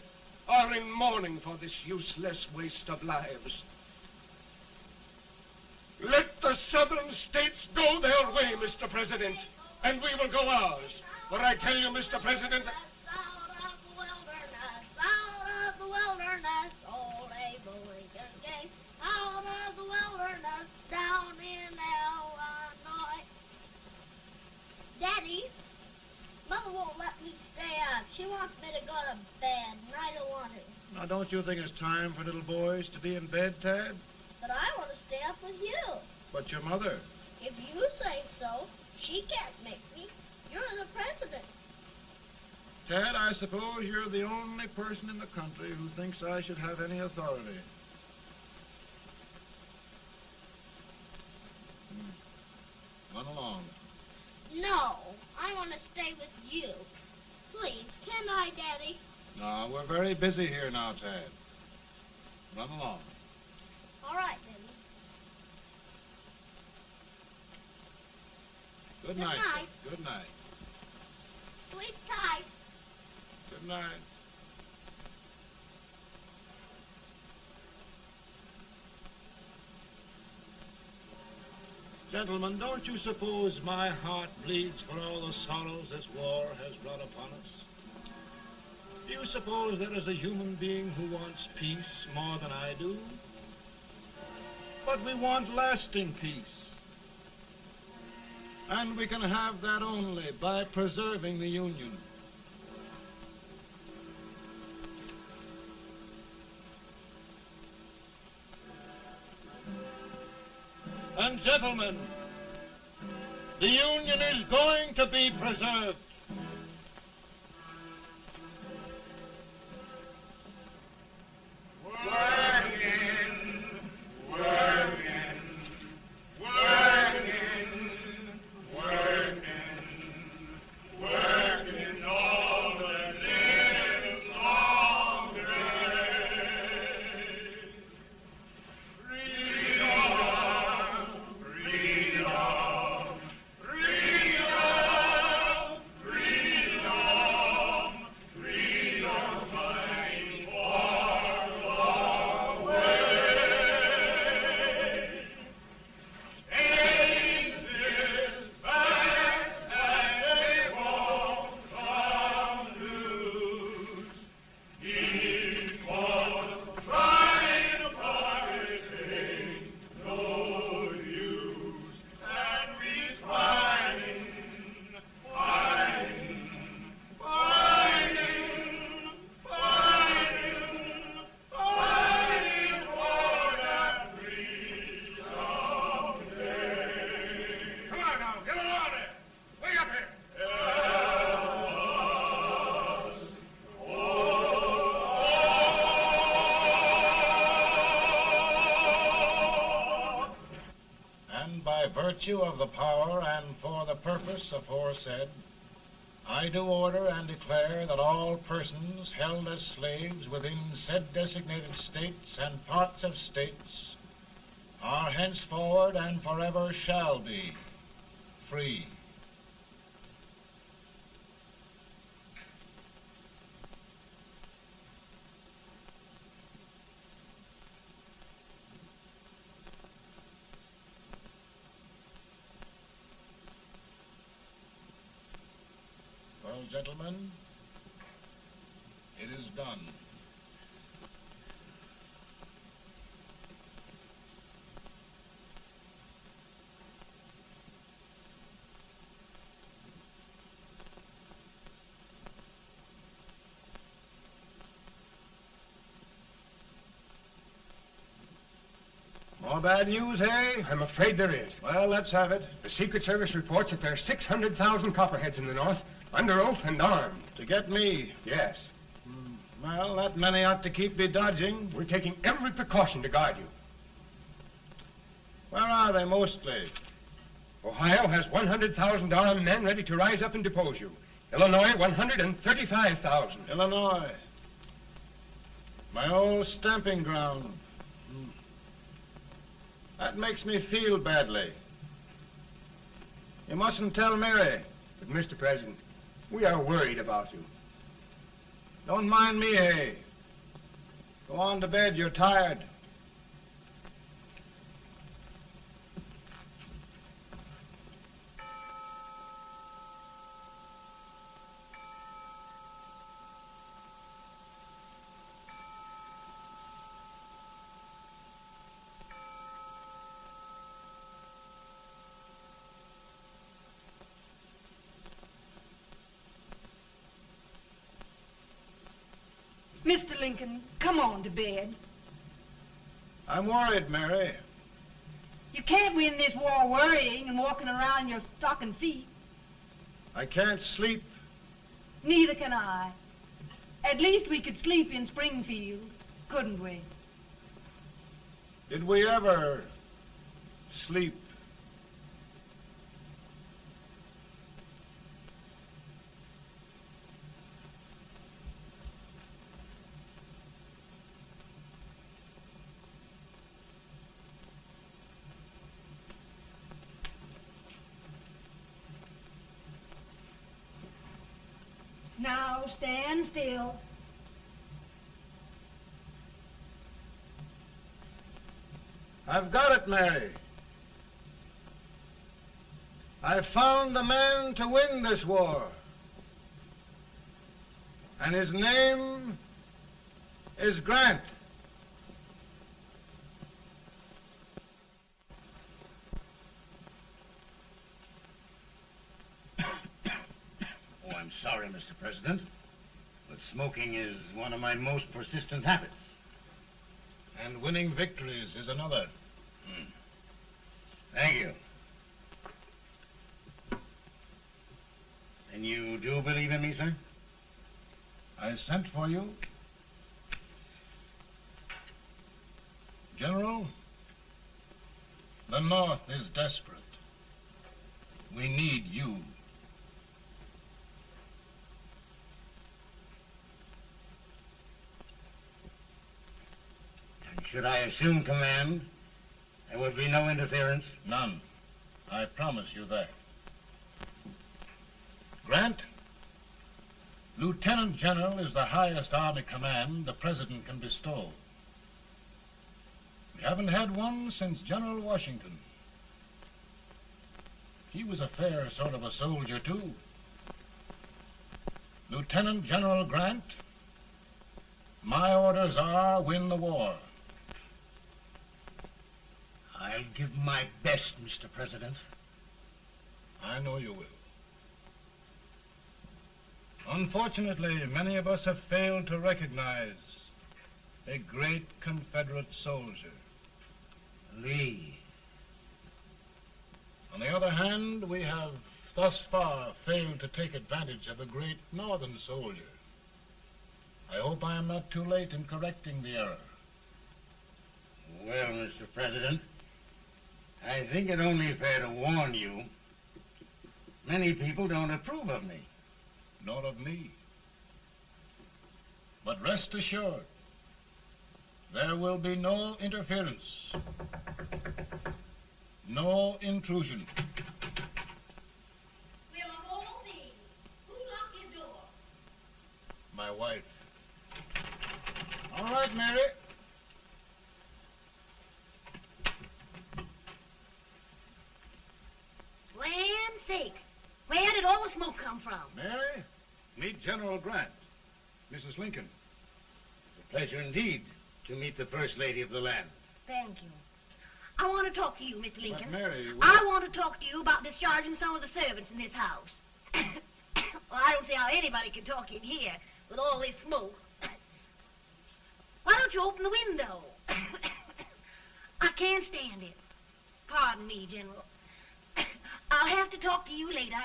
are in mourning for this useless waste of lives. Let the southern states go their way, Mr. President, and we will go ours. For I tell you, Mr. President,
Out of the wilderness, old Abe Lincoln came. Out of the wilderness, down in Illinois. Daddy, Mother won't let me stay up. She wants me to go to bed, and I don't want to.
Now, don't you think it's time for little boys to be in bed, Tad?
But I want to stay up with you.
But your mother.
If you say so, she can't make me. You're the president.
Tad, I suppose you're the only person in the country who thinks I should have any authority. Run along.
No, I want to stay with you. Please, can I, Daddy?
No, we're very busy here now, Tad. Run along.
All right, Daddy.
Good
Good
night.
night.
Good night.
Sleep tight.
Good night. Gentlemen, don't you suppose my heart bleeds for all the sorrows this war has brought upon us? Do you suppose there is a human being who wants peace more than I do? But we want lasting peace. And we can have that only by preserving the Union. And gentlemen, the Union is going to be preserved. Virtue of the power and for the purpose aforesaid, I do order and declare that all persons held as slaves within said designated states and parts of states are henceforward and forever shall be free. Well, gentlemen, it is done.
More bad news, eh? I'm afraid there is.
Well, let's have it.
The Secret Service reports that there are 600,000 copperheads in the North, under oath and armed.
To get me?
Yes.
Well, that many ought to keep me dodging.
We're taking every precaution to guard you.
Where are they mostly?
Ohio has 100,000 armed men ready to rise up and depose you. Illinois, 135,000.
Illinois. My old stamping ground. That makes me feel badly. You mustn't tell Mary.
But, Mr. President, we are worried about you.
Don't mind me, eh? Go on to bed, you're tired.
Mr. Lincoln, come on to bed.
I'm worried, Mary.
You can't win this war worrying and walking around in your stocking feet.
I can't sleep.
Neither can I. At least we could sleep in Springfield, couldn't we?
Did we ever sleep?
Now stand still.
I've got it, Mary. I've found the man to win this war. And his name is Grant.
Oh, I'm sorry, Mr. President, but smoking is one of my most persistent habits.
And winning victories is another.
Thank you. And you do believe in me, sir?
I sent for you. General, the North is desperate. We need you.
And should I assume command, there would be no interference?
None. I promise you that. Grant, Lieutenant General is the highest army command the President can bestow. We haven't had one since General Washington. He was a fair sort of a soldier, too. Lieutenant General Grant, my orders are win the war.
I'll give my best, Mr. President.
I know you will. Unfortunately, many of us have failed to recognize a great Confederate soldier,
Lee.
On the other hand, we have thus far failed to take advantage of a great Northern soldier. I hope I am not too late in correcting the error.
Well, Mr. President, I think it only fair to warn you. Many people don't approve of me.
Nor of me. But rest assured, there will be no interference, no intrusion.
Well, of all things, who locked your door?
My wife. All right, Mary.
Land sakes, where did all the smoke come from?
Mary, meet General Grant, Mrs. Lincoln.
It's a pleasure indeed to meet the First Lady of the land.
Thank you. I want to talk to you, Mr. Lincoln.
But Mary,
I want to talk to you about discharging some of the servants in this house. Well, I don't see how anybody can talk in here with all this smoke. Why don't you open the window? I can't stand it. Pardon me, General. I'll have to talk to you later.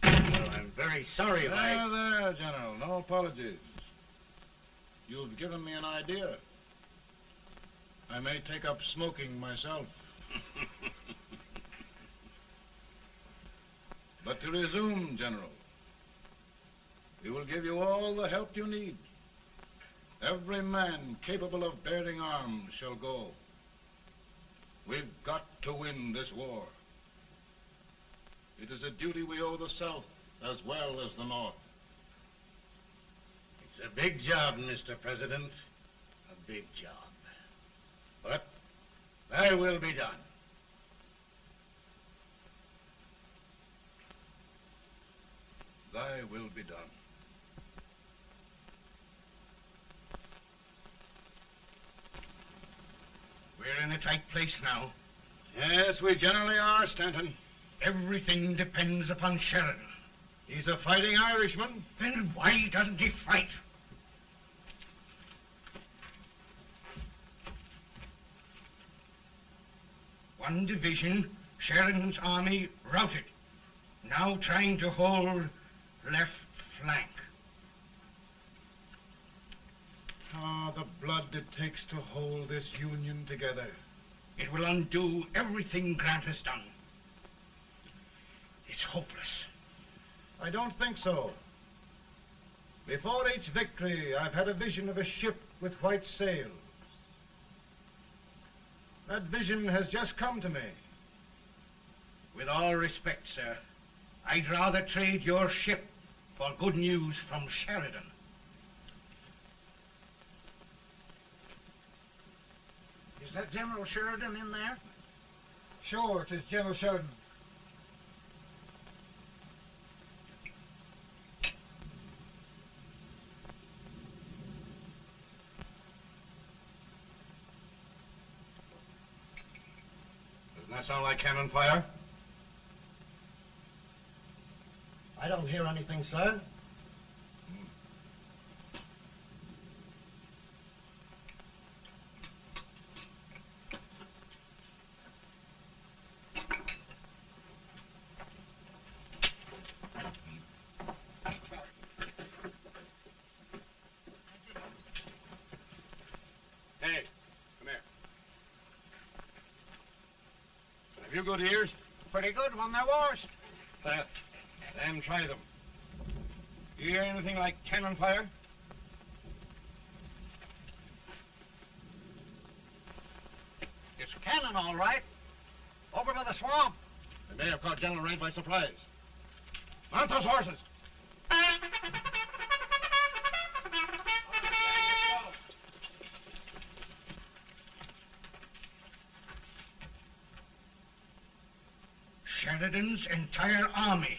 Well, I'm very sorry if
There, General. No apologies. You've given me an idea. I may take up smoking myself. But to resume, General, we will give you all the help you need. Every man capable of bearing arms shall go. We've got to win this war. It is a duty we owe the South as well as the North.
It's a big job, Mr. President. A big job. But thy will be done.
Thy will be done.
We're in a tight place now.
Yes, we generally are, Stanton.
Everything depends upon Sheridan.
He's a fighting Irishman.
Then why doesn't he fight? One division, Sheridan's army, routed. Now trying to hold left flank.
Ah, the blood it takes to hold this Union together.
It will undo everything Grant has done. It's hopeless.
I don't think so. Before each victory, I've had a vision of a ship with white sails. That vision has just come to me.
With all respect, sir, I'd rather trade your ship for good news from Sheridan.
Is that General Sheridan in there?
Sure, it is General Sheridan.
Doesn't that sound like cannon fire?
I don't hear anything, sir.
Hey, come here. Have you good ears?
Pretty good when they're washed.
Then try them. You hear anything like cannon fire?
It's cannon, all right. Over by the swamp.
They may have caught General right by surprise. Mount those horses.
Sheridan's entire army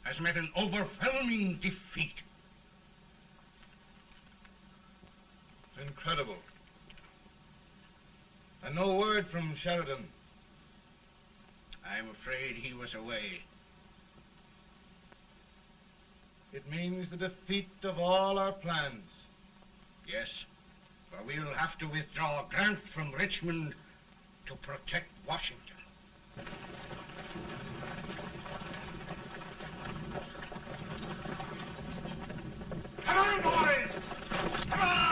has met an overwhelming defeat.
It's incredible. And no word from Sheridan.
I'm afraid he was away.
It means the defeat of all our plans.
Yes, for we'll have to withdraw Grant from Richmond to protect Washington.
Come on, boys! Come on!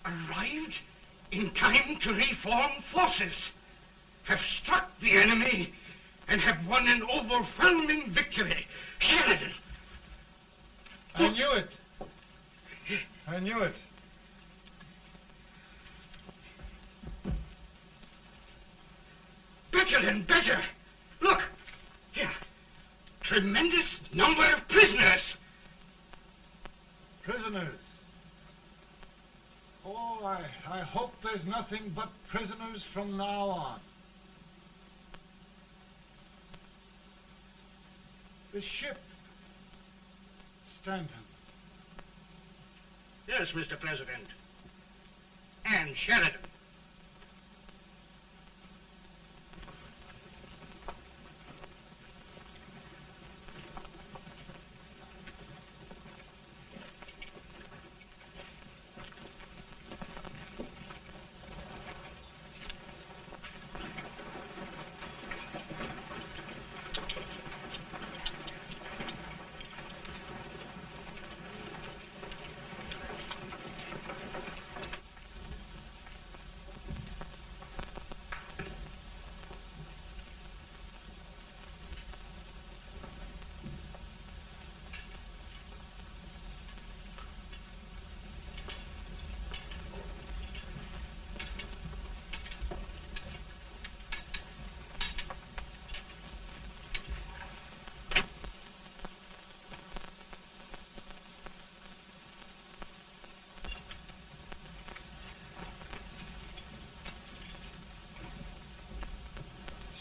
Arrived in time to reform forces, have struck the enemy, and have won an overwhelming victory. Sheridan!
I knew it. I knew it.
Better and better. Look, here. Tremendous number of prisoners.
Prisoners. Oh, I hope there's nothing but prisoners from now on. The ship. Stanton.
Yes, Mr. President. And Sheridan.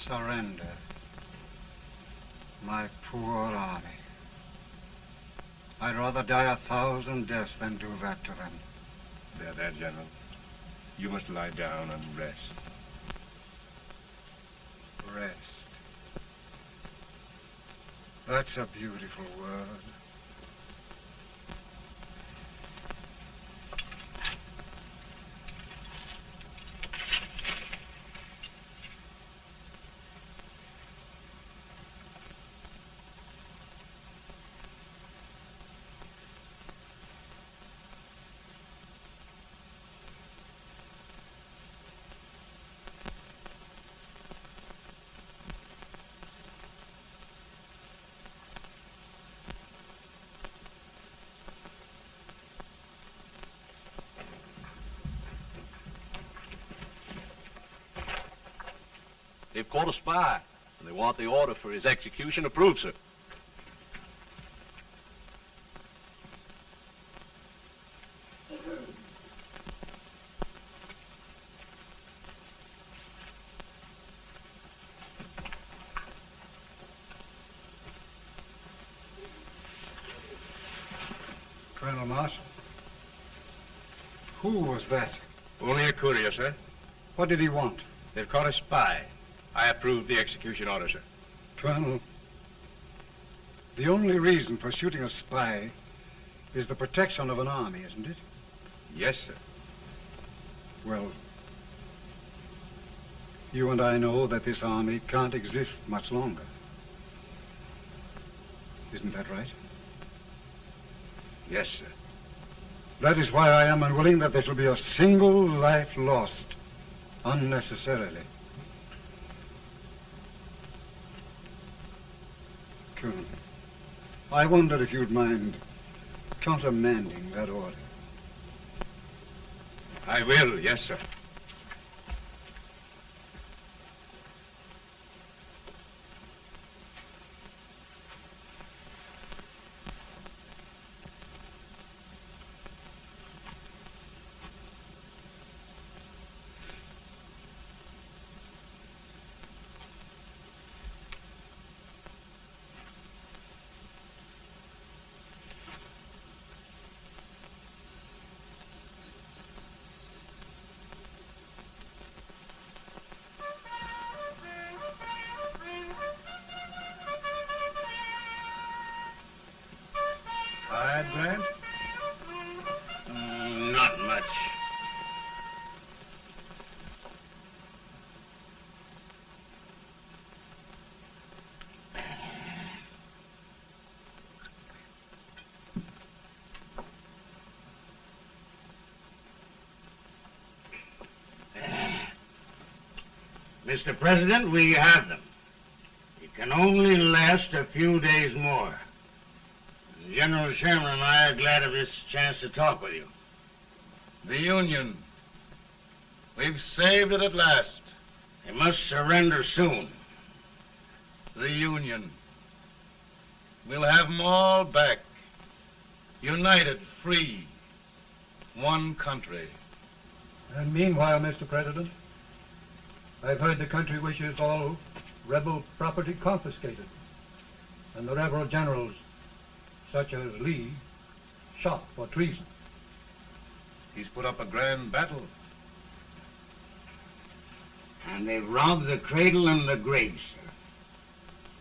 Surrender. My poor army. I'd rather die 1,000 deaths than do that to them.
There, General. You must lie down and rest.
Rest. That's a beautiful word.
They've caught a spy, and they want the order for his execution approved, sir.
Colonel Marshall. Who was that?
Only a courier, sir.
What did he want?
They've caught a spy. I approve the execution order, sir.
Colonel, the only reason for shooting a spy is the protection of an army, isn't it?
Yes, sir.
Well, you and I know that this army can't exist much longer. Isn't that right?
Yes, sir.
That is why I am unwilling that there shall be a single life lost unnecessarily.
Colonel, I wondered if you'd mind countermanding that order.
I will, yes, sir.
Grant?
Not much. Mr. President, we have them. It can only last a few days more. General Sherman and I are glad of this chance to talk with you.
The Union. We've saved it at last.
They must surrender soon.
The Union. We'll have them all back. United, free. One country.
And meanwhile, Mr. President, I've heard the country wishes all rebel property confiscated, and the rebel generals, such as Lee, shot for treason.
He's put up a grand battle.
And they've robbed the cradle and the grave, sir.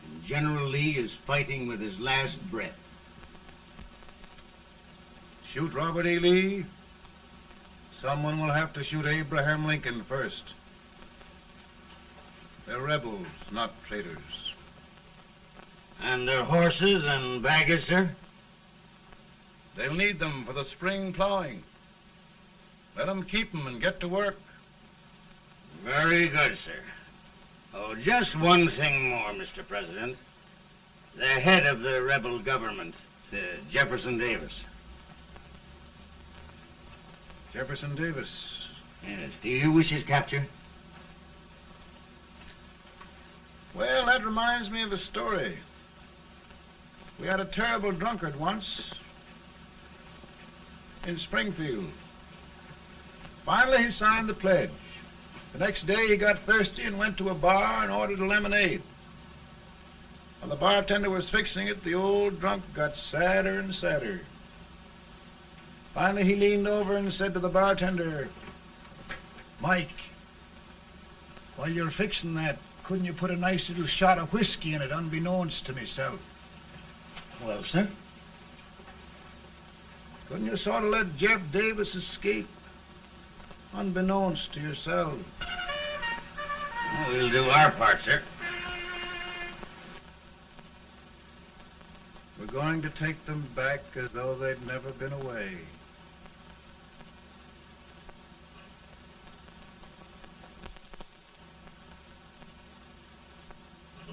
And General Lee is fighting with his last breath.
Shoot Robert E. Lee? Someone will have to shoot Abraham Lincoln first. They're rebels, not traitors.
And their horses and baggage, sir?
They'll need them for the spring plowing. Let them keep them and get to work.
Very good, sir. Oh, just one thing more, Mr. President. The head of the rebel government, Jefferson Davis.
Jefferson Davis?
Yes. Do you wish his capture?
Well, that reminds me of a story. We had a terrible drunkard once in Springfield. Finally, he signed the pledge. The next day, he got thirsty and went to a bar and ordered a lemonade. While the bartender was fixing it, the old drunk got sadder and sadder. Finally, he leaned over and said to the bartender, "Mike, while you're fixing that, couldn't you put a nice little shot of whiskey in it, unbeknownst to myself?"
Well, sir?
Couldn't you sort of let Jeff Davis escape, unbeknownst to yourself?
Well, we'll do our part, sir.
We're going to take them back as though they'd never been away.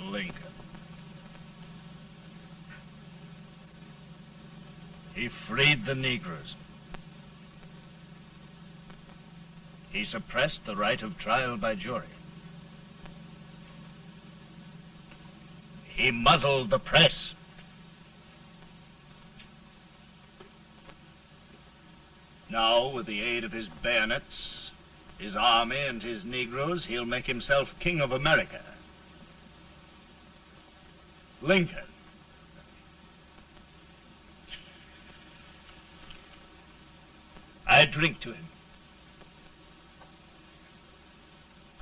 Lincoln. He freed the Negroes. He suppressed the right of trial by jury. He muzzled the press. Now, with the aid of his bayonets, his army, and his Negroes, he'll make himself king of America. Lincoln. I drink to him.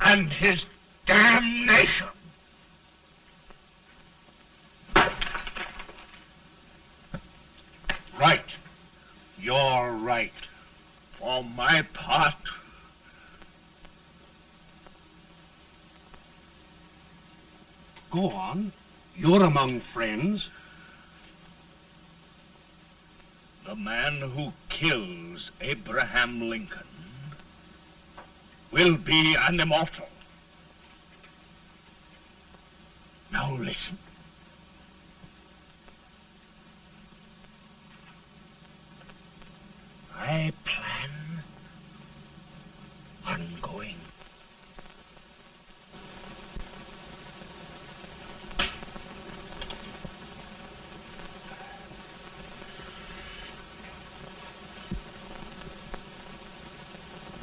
And his damnation. Right. You're right. For my part, go on. You're among friends. The man who kills Abraham Lincoln will be an immortal. Now listen.
my plan ongoing.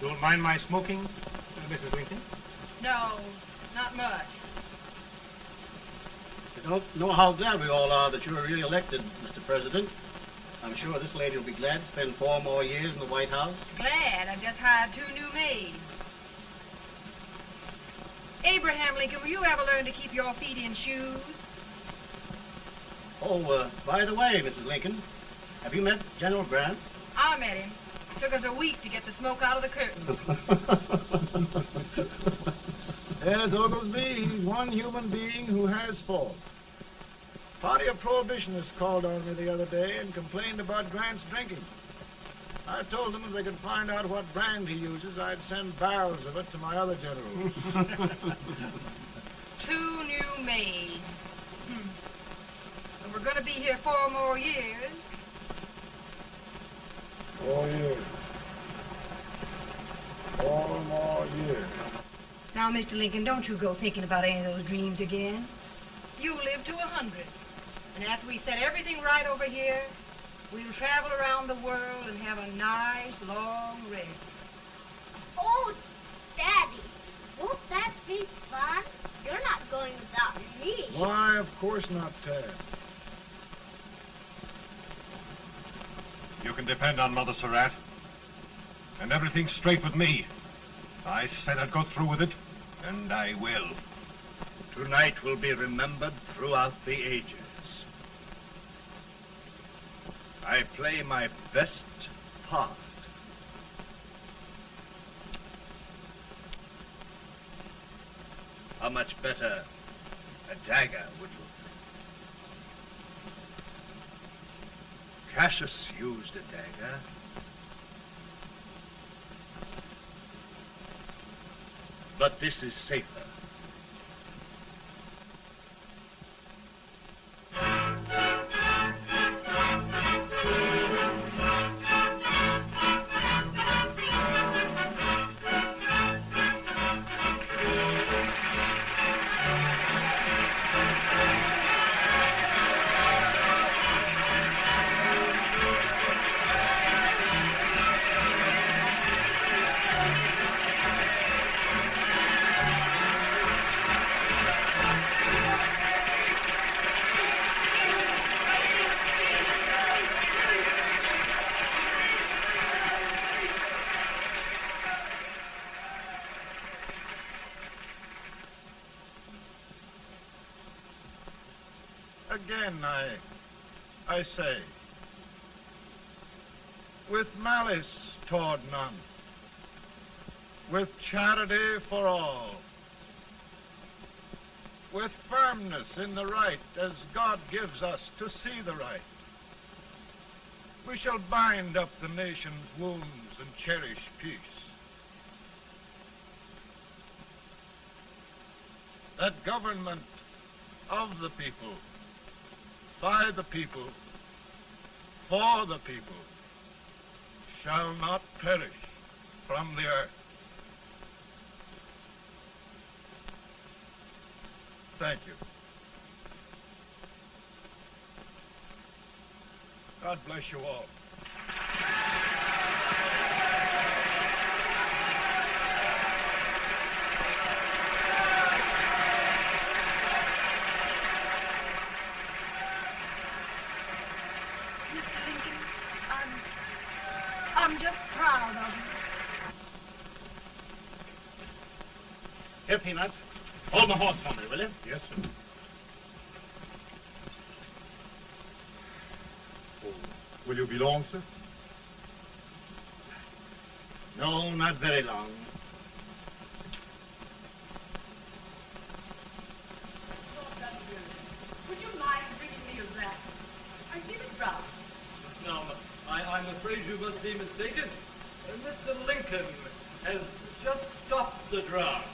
Don't mind my smoking, Mrs. Lincoln?
No, not much.
You don't know how glad we all are that you're re-elected, Mr. President. I'm sure this lady will be glad to spend 4 more years in the White House.
Glad. I've just hired 2 new maids. Abraham Lincoln, will you ever learn to keep your feet in shoes?
Oh, by the way, Mrs. Lincoln, have you met General Grant?
I met him. It took us a week to get the smoke out of the curtains.
Yes, Oglesby, he's one human being who has faults. A party of prohibitionists called on me the other day and complained about Grant's drinking. I told them if they could find out what brand he uses, I'd send barrels of it to my other generals.
2 new maids. And we're going to be here 4 more years.
4 years. 4 more years.
Now, Mr. Lincoln, don't you go thinking about any of those dreams again. You live to 100. And after we set everything right over here, we'll travel around the world and have a nice, long rest.
Oh, Daddy, won't that be fun? You're not going without me.
Why, of course not, Tad.
You can depend on Mother Surratt. And everything's straight with me. I said I'd go through with it, and I will.
Tonight will be remembered throughout the ages. I play my best part. How much better a dagger would look? Cassius used a dagger. But this is safer.
Again, I say, with malice toward none, with charity for all, with firmness in the right as God gives us to see the right, we shall bind up the nation's wounds and cherish peace. That government of the people, by the people, for the people, shall not perish from the earth. Thank you. God bless you all.
I'm just proud of you.
Here, Peanuts. Hold my horse for me, will you?
Yes, sir. Oh, will you be long, sir?
No, not very long.
Would you mind bringing me a wrap? I feel it drop.
Now, I'm afraid you must be mistaken. Mr. Lincoln has just stopped the draft.